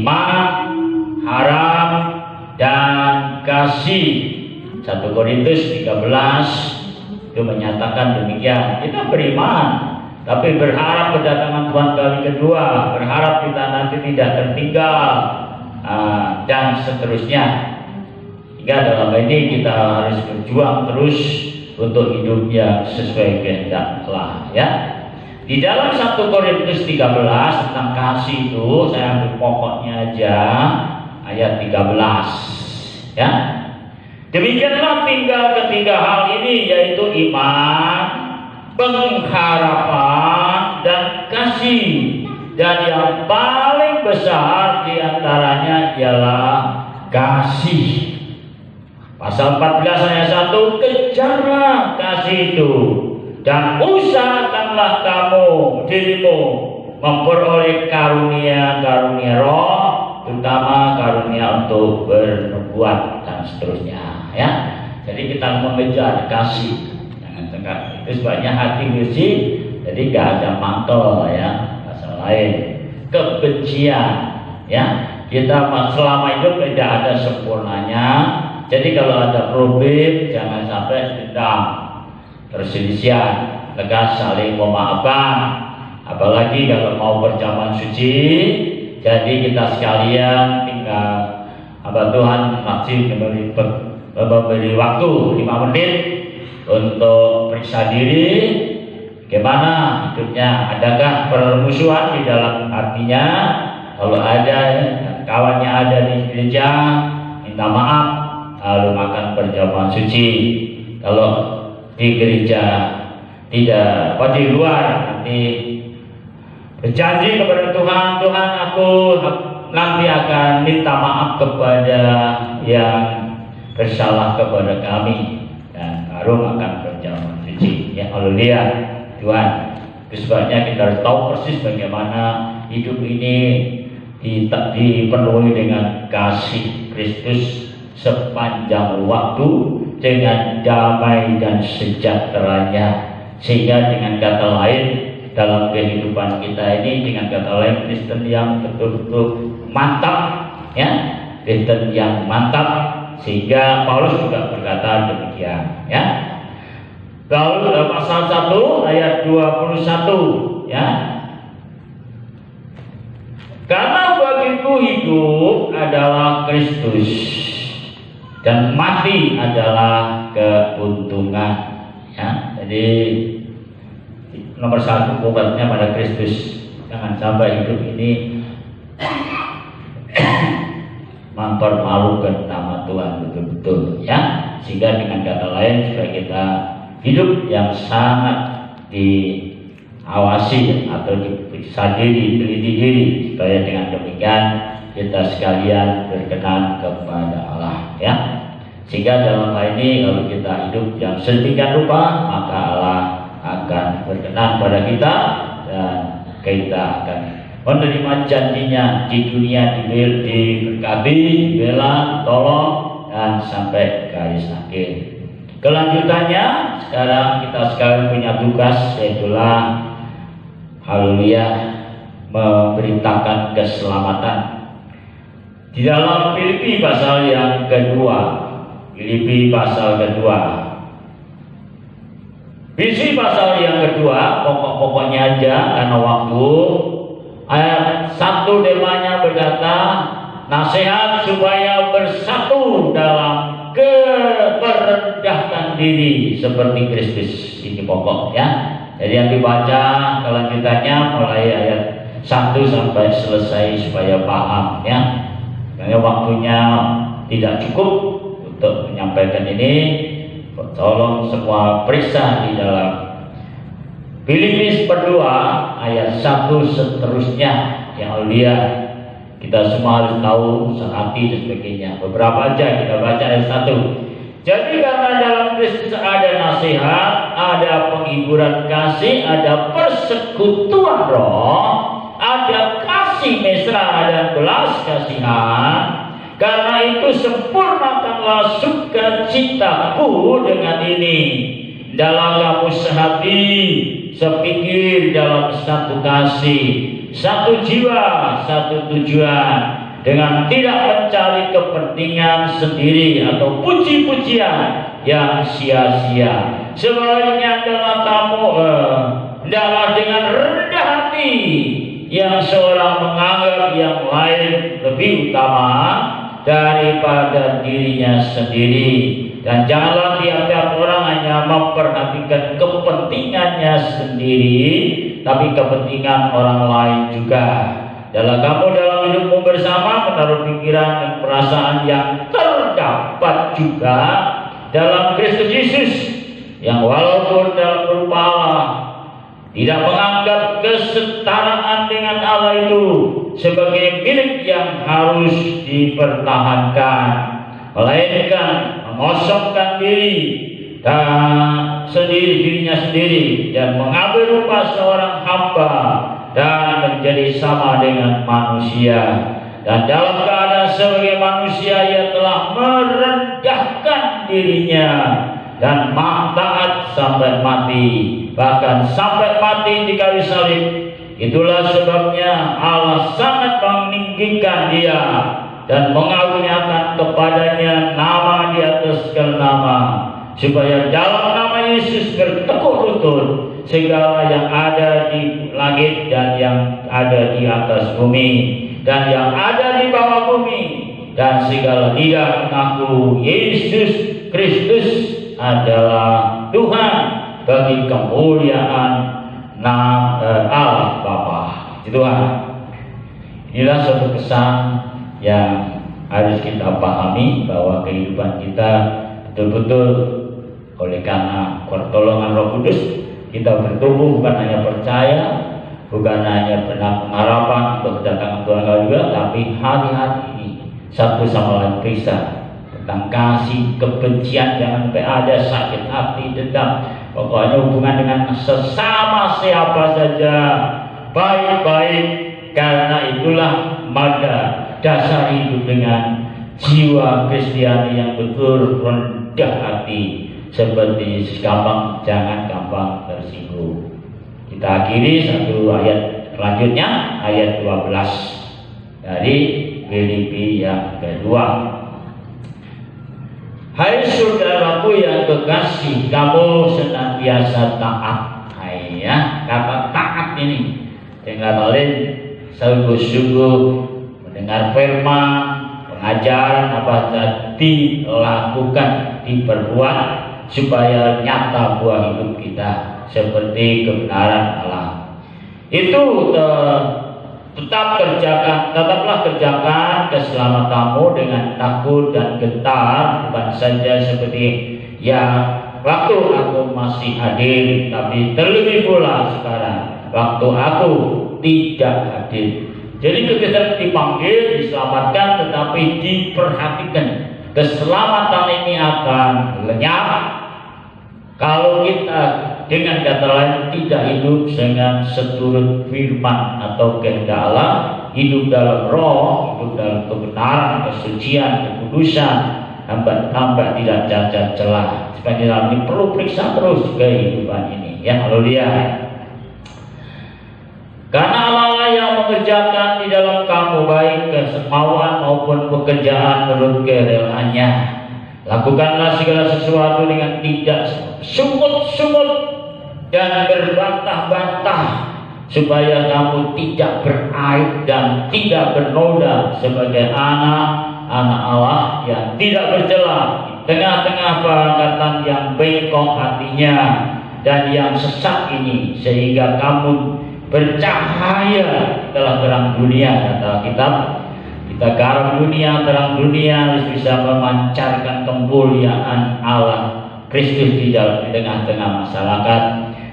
iman, harap, dan kasih. 1 Korintus 13 itu menyatakan demikian. Kita beriman, tapi berharap kedatangan Tuhan kali kedua, berharap kita nanti tidak tertinggal, dan seterusnya. Hingga dalam ini kita harus berjuang terus untuk hidup yang sesuai kehendak Allah, ya. Di dalam 1 Korintus 13 tentang kasih itu saya ambil pokoknya aja ayat 13, ya. Demikianlah tinggal ketiga hal ini, yaitu iman, pengharapan, dan kasih. Dan yang paling besar diantaranya ialah kasih. Pasal 14 ayat 1, kejarlah kasih itu, dan usahakanlah kamu dirimu memperoleh karunia-karunia roh, terutama karunia untuk bernubuat dan seterusnya, ya. Jadi kita mengejar kasih, jangan tengah. Itu sebabnya hati bersih, jadi gak ada mantel, ya. Pasal lain kebencian, ya. Kita selama hidup tidak ada sempurnanya. Jadi kalau ada problem, jangan sampai dendam, perselisihan, tegas saling memaafkan. Apalagi kalau mau perjamuan suci, jadi kita sekalian tinggal Tuhan masih memberi waktu 5 menit untuk periksa diri, bagaimana hidupnya, adakah permusuhan di dalam hatinya. Kalau ada, kawannya ada di gereja, minta maaf, lalu makan perjamuan suci. Kalau di gereja tidak, di luar nanti berjanji kepada Tuhan, Tuhan aku nanti akan minta maaf kepada yang bersalah kepada kami, dan baru makan perjamuan suci. Ya, haleluya Tuhan. Sebabnya kita harus tahu persis bagaimana hidup ini dipenuhi dengan kasih Kristus sepanjang waktu, dengan damai dan sejahteranya. Sehingga dengan kata lain, dalam kehidupan kita ini, dengan kata lain, Kristen yang betul-betul mantap, ya, Kristen yang mantap. Sehingga Paulus juga berkata demikian, ya. Lalu dalam pasal 1 ayat 21, ya. Karena bagiku hidup adalah Kristus dan mati adalah keuntungan, ya. Jadi nomor 1 obatnya pada Kristus. Jangan sampai hidup ini mempermalukan nama Tuhan betul-betul, ya. Sehingga dengan kata lain, supaya kita hidup yang sangat diawasi atau diperiksa diri, teliti diri, supaya dengan demikian kita sekalian berkenan kepada Allah, ya. Sehingga dalam hal ini kalau kita hidup yang sedemikian rupa, maka Allah akan berkenan pada kita, dan kita akan menerima janjinya di dunia, diberkati, dibela, tolong, dan sampai garis akhir. Kelanjutannya, sekarang kita sekalian punya tugas, yaitulah haleluya, memberitakan keselamatan. Di dalam Filipi pasal yang kedua, Filipi pasal kedua, Filipi pasal yang kedua, pokok-pokoknya aja karena waktu. Ayat 1 temanya berkata, nasihat supaya bersatu dalam merendahkan diri seperti Kristus. Ini pokok, ya. Jadi yang dibaca kelanjutannya mulai ayat 1 sampai selesai supaya paham, ya. Karena waktunya tidak cukup untuk menyampaikan ini. Tolong semua periksa di dalam Filipi 2 ayat 1 seterusnya, yang mulia. Kita semua harus tahu sehati dan sebagainya. Beberapa aja kita baca ayat 1. Jadi karena dalam Kristus ada nasihat, ada penghiburan kasih, ada persekutuan roh, ada kasih mesra dan belas kasihan. Karena itu sempurnakanlah sukacitaku dengan ini. Dalam kamu sehati, sepikir dalam satu kasih, satu jiwa, satu tujuan, dengan tidak mencari kepentingan sendiri atau puji-pujian yang sia-sia. Sebaliknya adalah kamu adalah dengan rendah hati, yang seorang menganggap yang lain lebih utama daripada dirinya sendiri. Dan janganlah tiap-tiap orang hanya memperhatikan kepentingannya sendiri, tapi kepentingan orang lain juga. Dalam kamu dalam hidupmu bersama menaruh pikiran dan perasaan yang terdapat juga dalam Kristus Yesus, yang walaupun dalam berupa Allah tidak menganggap kesetaraan dengan Allah itu sebagai milik yang harus dipertahankan, melainkan mengosongkan dirinya sendiri dan mengambil rupa seorang hamba dan menjadi sama dengan manusia. Dan dalam keadaan sebagai manusia, ia telah merendahkan dirinya dan taat sampai mati, bahkan sampai mati di kayu salib. Itulah sebabnya Allah sangat meninggikan dia dan mengaruniakan kepadanya nama di atas segala nama, supaya dalam nama Yesus bertekuk lutut segala yang ada di langit dan yang ada di atas bumi dan yang ada di bawah bumi, dan segala lidah mengaku Yesus Kristus adalah Tuhan, bagi kemuliaan nama Allah Bapa. Tuhan, inilah suatu pesan yang harus kita pahami, bahwa kehidupan kita betul-betul oleh karena pertolongan Roh Kudus kita bertumbuh, bukan hanya percaya, bukan hanya pernah pengharapan untuk kedatangan Tuhan juga, tapi hari-hari ini satu sama lain periksa tentang kasih, kebencian, jangan sampai ada sakit hati, dendam, pokoknya hubungan dengan sesama siapa saja baik-baik, karena itulah mada dasar hidup dengan jiwa Kristiani yang betul rendah hati seperti Yesus. Jangan gampang tersinggung. Kita akhiri satu ayat selanjutnya, ayat 12 dari Filipi yang kedua. Hai saudaraku yang kekasih, kamu senantiasa taat. Ya, kata taat ini dengan lain sungguh-sungguh mendengar firman, pengajaran apa saja dilakukan, diperbuat, supaya nyata buah hidup kita seperti kebenaran Allah. Itu tetaplah kerjakan keselamatanmu dengan takut dan gentar, bukan saja seperti yang waktu aku masih hadir, tapi terlebih pula sekarang waktu aku tidak hadir. Jadi ketika dipanggil, diselamatkan, tetapi diperhatikan. Keselamatan ini akan lenyap kalau kita, dengan kata lain, tidak hidup dengan seturut firman atau kehendak Allah, hidup dalam roh, hidup dalam kebenaran, kesucian, kekudusan, hamba tidak cacat celah. Sepanjang dalam ini perlu periksa terus kehidupan ini. Ya, haleluya. Karena Allah yang mengerjakan di dalam kamu baik kesemauan maupun pekerjaan menurut kerelaannya. Lakukanlah segala sesuatu dengan tidak sungut-sungut dan berbantah-bantah, supaya kamu tidak beraib dan tidak bernoda sebagai anak-anak Allah yang tidak bercela di tengah-tengah perangkatan yang bengkok hatinya dan yang sesat ini, sehingga kamu bercahaya telah terang dunia. Kata kitab, kita garam dunia, terang dunia, harus bisa memancarkan kemuliaan Allah Kristus di tengah-tengah masyarakat.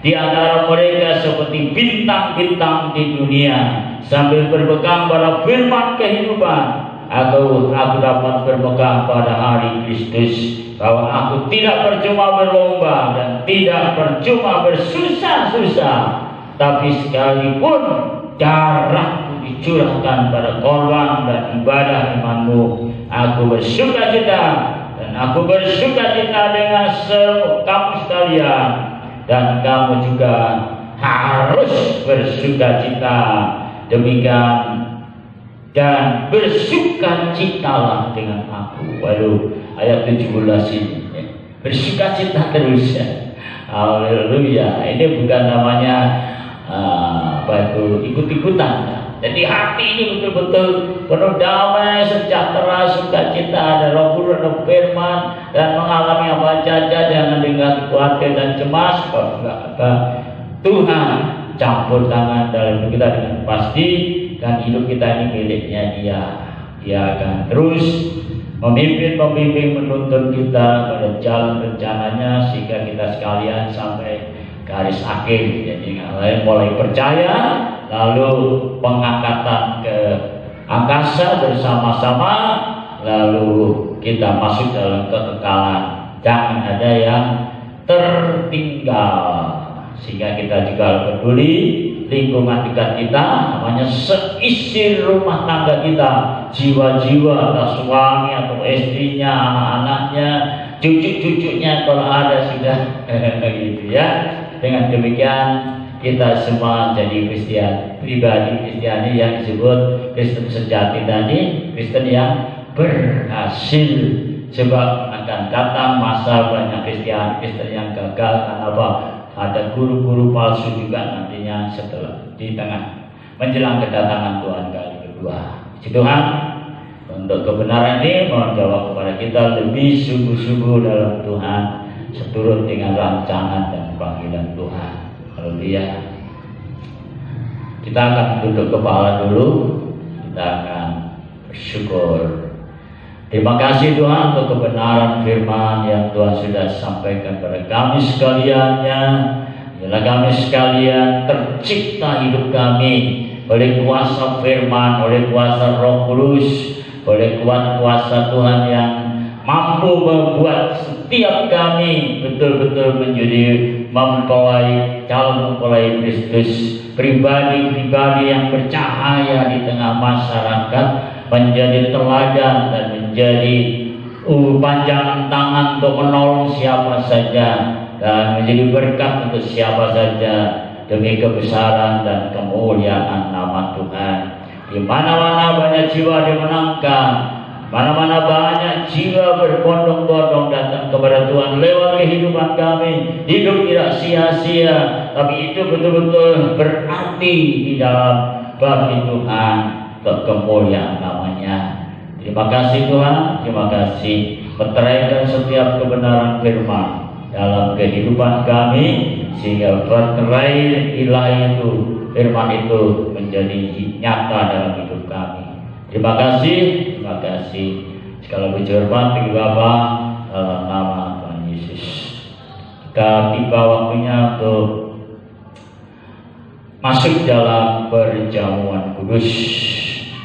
Di antara mereka seperti bintang-bintang di dunia, sambil berpegang pada firman kehidupan, aku dapat berpegang pada hari Kristus, bahwa aku tidak percuma berlomba dan tidak percuma bersusah-susah, tapi sekalipun darahku dicurahkan pada korban dan ibadah imanmu, aku bersukacita dan Dan aku bersuka cita dengan kamu sekalian, dan kamu juga harus bersuka cita. Demikian, dan bersuka citalah dengan aku. Waduh, ayat 17 ini bersuka cita terus ya. Haleluya. Ini bukan namanya ikut-ikutan ya. Jadi hati ini betul-betul penuh damai, sejahtera, sukacita, ada Roh Kudus, Roh Firman, dan mengalami apa saja jangan dengan khawatir dan cemas. Tuhan campur tangan dalam hidup kita dengan pasti, dan hidup kita ini miliknya Dia. Dia akan terus memimpin menuntun kita pada jalan rencananya, sehingga kita sekalian sampai garis akhir. Jadi mulai percaya, lalu pengangkatan ke angkasa bersama-sama, lalu kita masuk dalam kekekalan. Jangan ada yang tertinggal, sehingga kita juga peduli lingkungan dekat kita, namanya seisi rumah tangga kita, jiwa-jiwa atau suami atau istrinya, anak-anaknya, cucu-cucunya kalau ada sudah gitu ya. Dengan demikian kita semua jadi Kristen, pribadi Kristiani yang disebut Kristen sejati tadi, Kristen yang berhasil. Sebab akan datang masa banyak Kristen yang gagal. Karena apa? Ada guru-guru palsu juga nantinya setelah di tengah menjelang kedatangan Tuhan kali kedua. Tuhan untuk kebenaran ini mohon jawab kepada kita lebih sungguh-sungguh dalam Tuhan, seturut dengan rancangan dan panggilan Tuhan. Haleluya. Kita akan duduk kepala dulu, kita akan bersyukur. Terima kasih Tuhan untuk kebenaran firman yang Tuhan sudah sampaikan kepada kami sekaliannya. Bila kami sekalian tercipta hidup kami oleh kuasa firman, oleh kuasa Roh Kudus, oleh kuasa Tuhan yang mampu membuat setiap kami betul-betul menjadi calon mempelai Kristus, pribadi-pribadi yang bercahaya di tengah masyarakat, menjadi teladan dan menjadi panjangan tangan untuk menolong siapa saja, dan menjadi berkat untuk siapa saja demi kebesaran dan kemuliaan nama Tuhan. Di mana-mana banyak jiwa dimenangkan, mana-mana banyak jiwa berbondong-bondong datang kepada Tuhan lewat kehidupan kami. Hidup tidak sia-sia, tapi itu betul-betul berarti di dalam bagi Tuhan untuk kemuliaan namanya. Terima kasih Tuhan, terima kasih meteraikan setiap kebenaran firman dalam kehidupan kami, sehingga berterai ilahi itu, firman itu menjadi nyata dalam hidup kami. Terima kasih, terima kasih. Segala puji hormat bagi Bapa dalam nama Tuhan Yesus. Kita tiba waktunya untuk masuk dalam perjamuan kudus.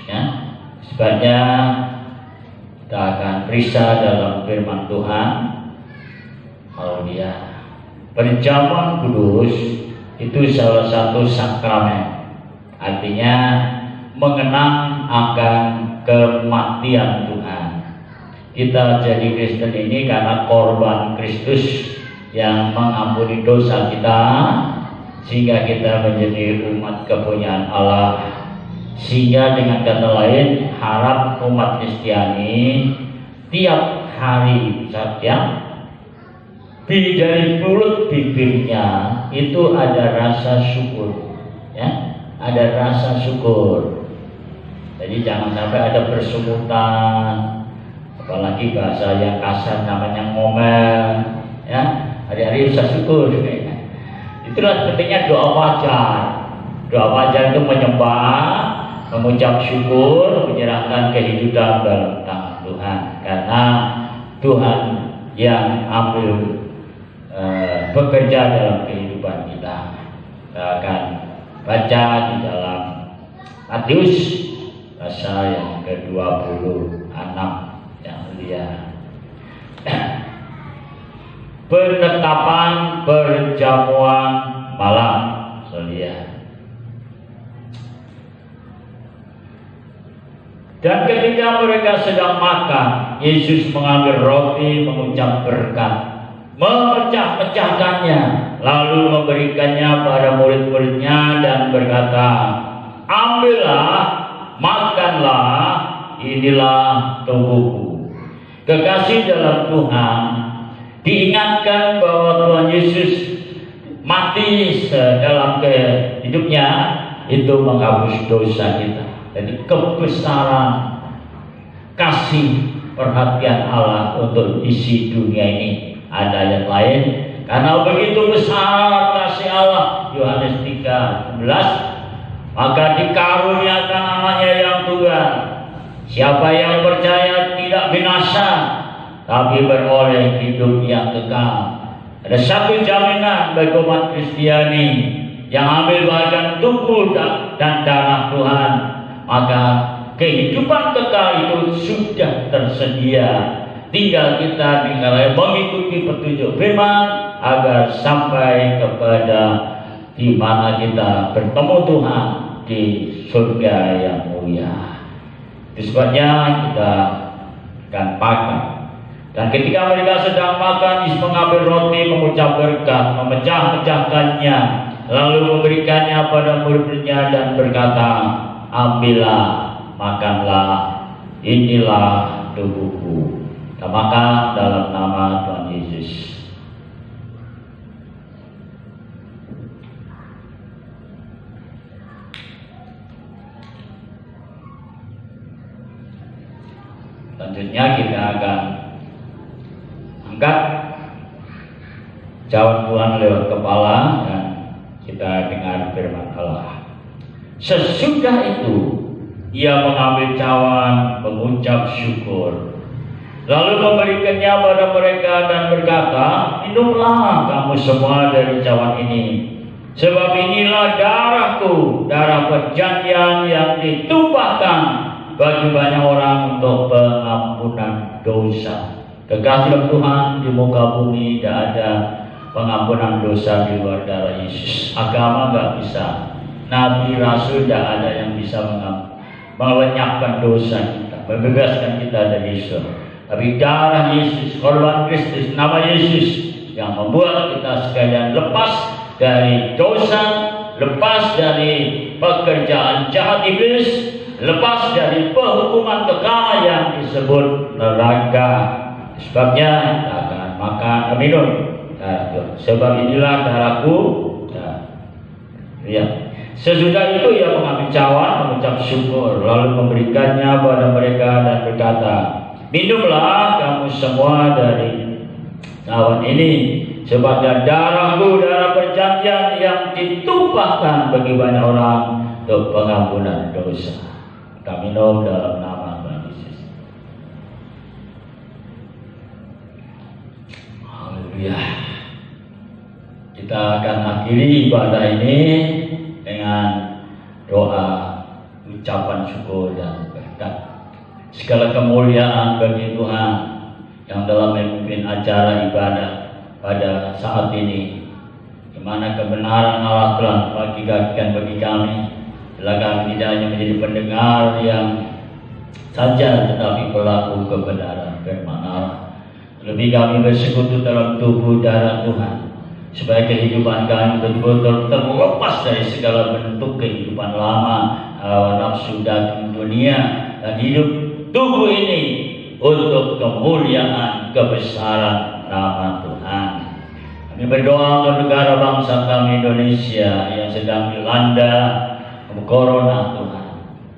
Ya, sebabnya kita akan periksa dalam firman Tuhan. Haleluya. Perjamuan kudus itu salah satu sakramen, artinya mengenang akan kematian Tuhan. Kita jadi Kristen ini karena korban Kristus yang mengampuni dosa kita, sehingga kita menjadi umat kepunyaan Allah. Sehingga dengan kata lain, harap umat Kristiani tiap hari saja dari mulut bibirnya itu ada rasa syukur, ya, ada rasa syukur. Jadi jangan sampai ada persungutan, apalagi bahasa yang kasar namanya ngomel, ya. Hari-hari bisa syukur. Itulah pentingnya doa wajar. Doa wajar itu menyembah, mengucap syukur, menyerahkan kehidupan dalam tangan Tuhan, karena Tuhan yang ambil bekerja dalam kehidupan kita. Kita akan baca di dalam Matius pasal yang ke-26 yang mulia. Penetapan perjamuan malam, mulia. Dan ketika mereka sedang makan, Yesus mengambil roti, mengucap berkat, memecah-mecahkannya, lalu memberikannya pada murid-muridnya dan berkata, ambillah, makanlah, inilah tubuhku. Kekasih dalam Tuhan, diingatkan bahwa Tuhan Yesus mati dalam hidupnya itu menghapus dosa kita. Jadi kebesaran kasih perhatian Allah untuk isi dunia ini. Ada yang lain, karena begitu besar kasih Allah, Yohanes 3:11, maka dikaruniakan anaknya yang tunggal. Siapa yang percaya tidak binasa, tapi beroleh hidup yang kekal. Ada satu jaminan bagi umat Kristiani yang ambil bagian tubuh dan darah Tuhan, maka kehidupan kekal itu sudah tersedia. Tinggal kita mengikuti petunjuk firman agar sampai kepada di mana kita bertemu Tuhan di surga yang mulia. Itu sebabnya kita akan makan. Dan ketika mereka sedang makan, Yesus mengambil roti, mengucap berkat, memecah-mecahkannya, lalu memberikannya pada murid-muridnya dan berkata, ambillah, makanlah, inilah tubuhku. Kita makan dalam nama Tuhan Yesus. Selanjutnya kita akan angkat cawan Tuhan lewat kepala dan kita dengar firman Allah. Sesudah itu ia mengambil cawan, mengucap syukur, lalu memberikannya pada mereka dan berkata, minumlah kamu semua dari cawan ini, sebab inilah darahku, darah perjanjian yang ditumpahkan bagi banyak orang untuk pengampunan dosa. Kekasih Tuhan, di muka bumi tidak ada pengampunan dosa di luar darah Yesus. Agama nggak bisa, nabi rasul tidak ada yang bisa melenyapkan dosa kita, membebaskan kita dari dosa. Tapi darah Yesus, korban Kristus, nama Yesus yang membuat kita sekalian lepas dari dosa, lepas dari pekerjaan jahat iblis, lepas dari penghukuman kekal yang disebut neraka. Sebabnya kita akan makan dan minum darah Tuhan. Sebab inilah darahku. Ya. Sesudah itu ia mengambil cawan, mengucap syukur, lalu memberikannya pada mereka dan berkata, minumlah kamu semua dari cawan ini, sebabnya darahku, darah perjanjian yang ditumpahkan bagi banyak orang untuk pengampunan dosa. Kita minum dalam nama Tuhan Yesus. Haleluya. Kita akan akhiri ibadah ini dengan doa ucapan syukur dan berkat. Segala kemuliaan bagi Tuhan yang telah memimpin acara ibadah pada saat ini, di mana kebenaran Allah telah bagikan bagi kami. Bila kami tidak hanya menjadi pendengar yang saja, tetapi pelaku kebenaran firman Allah. Lebih kami bersekutu dalam tubuh darah Tuhan, supaya kehidupan kami betul-betul terlepas dari segala bentuk kehidupan lama, hawa nafsu daging dunia, dan hidup tubuh ini untuk kemuliaan kebesaran nama Tuhan. Kami berdoa untuk negara bangsa kami Indonesia yang sedang dilanda corona Tuhan.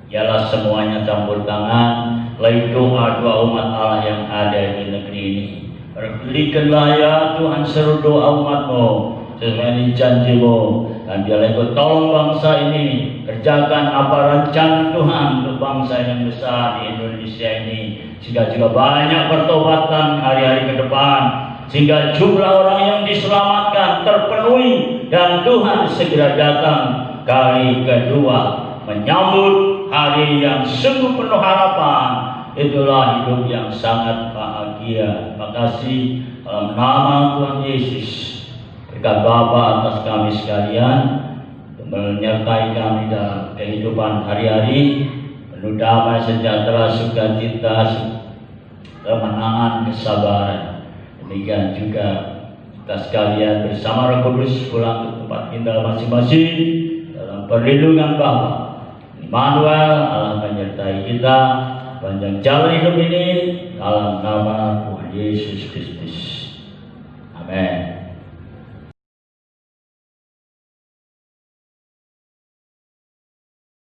Biarlah semuanya campur tangan, melalui doa umat Allah yang ada di negeri ini. Berikanlah ya Tuhan seluruh doa umat-Mu sesuai janji-Mu, dan biarlah Engkau tolong bangsa ini, kerjakan apa rencana Tuhan untuk bangsa yang besar di Indonesia ini, sehingga juga banyak pertobatan hari-hari ke depan, sehingga jumlah orang yang diselamatkan terpenuhi dan Tuhan segera datang kali kedua menyambut hari yang sungguh penuh harapan. Itulah hidup yang sangat bahagia. Terima kasih dalam nama Tuhan Yesus. Berkat Bapa atas kami sekalian, menyertai kami dalam kehidupan hari-hari, penuh damai, sejahtera, sukacita, kemenangan, kesabaran. Demikian juga kita sekalian bersama Roh Kudus pulang ke tempat tinggal masing-masing dalam perlindungan Bapa. Immanuel, Allah menyertai kita panjang jalan hidup ini dalam nama Tuhan Yesus Kristus. Amin.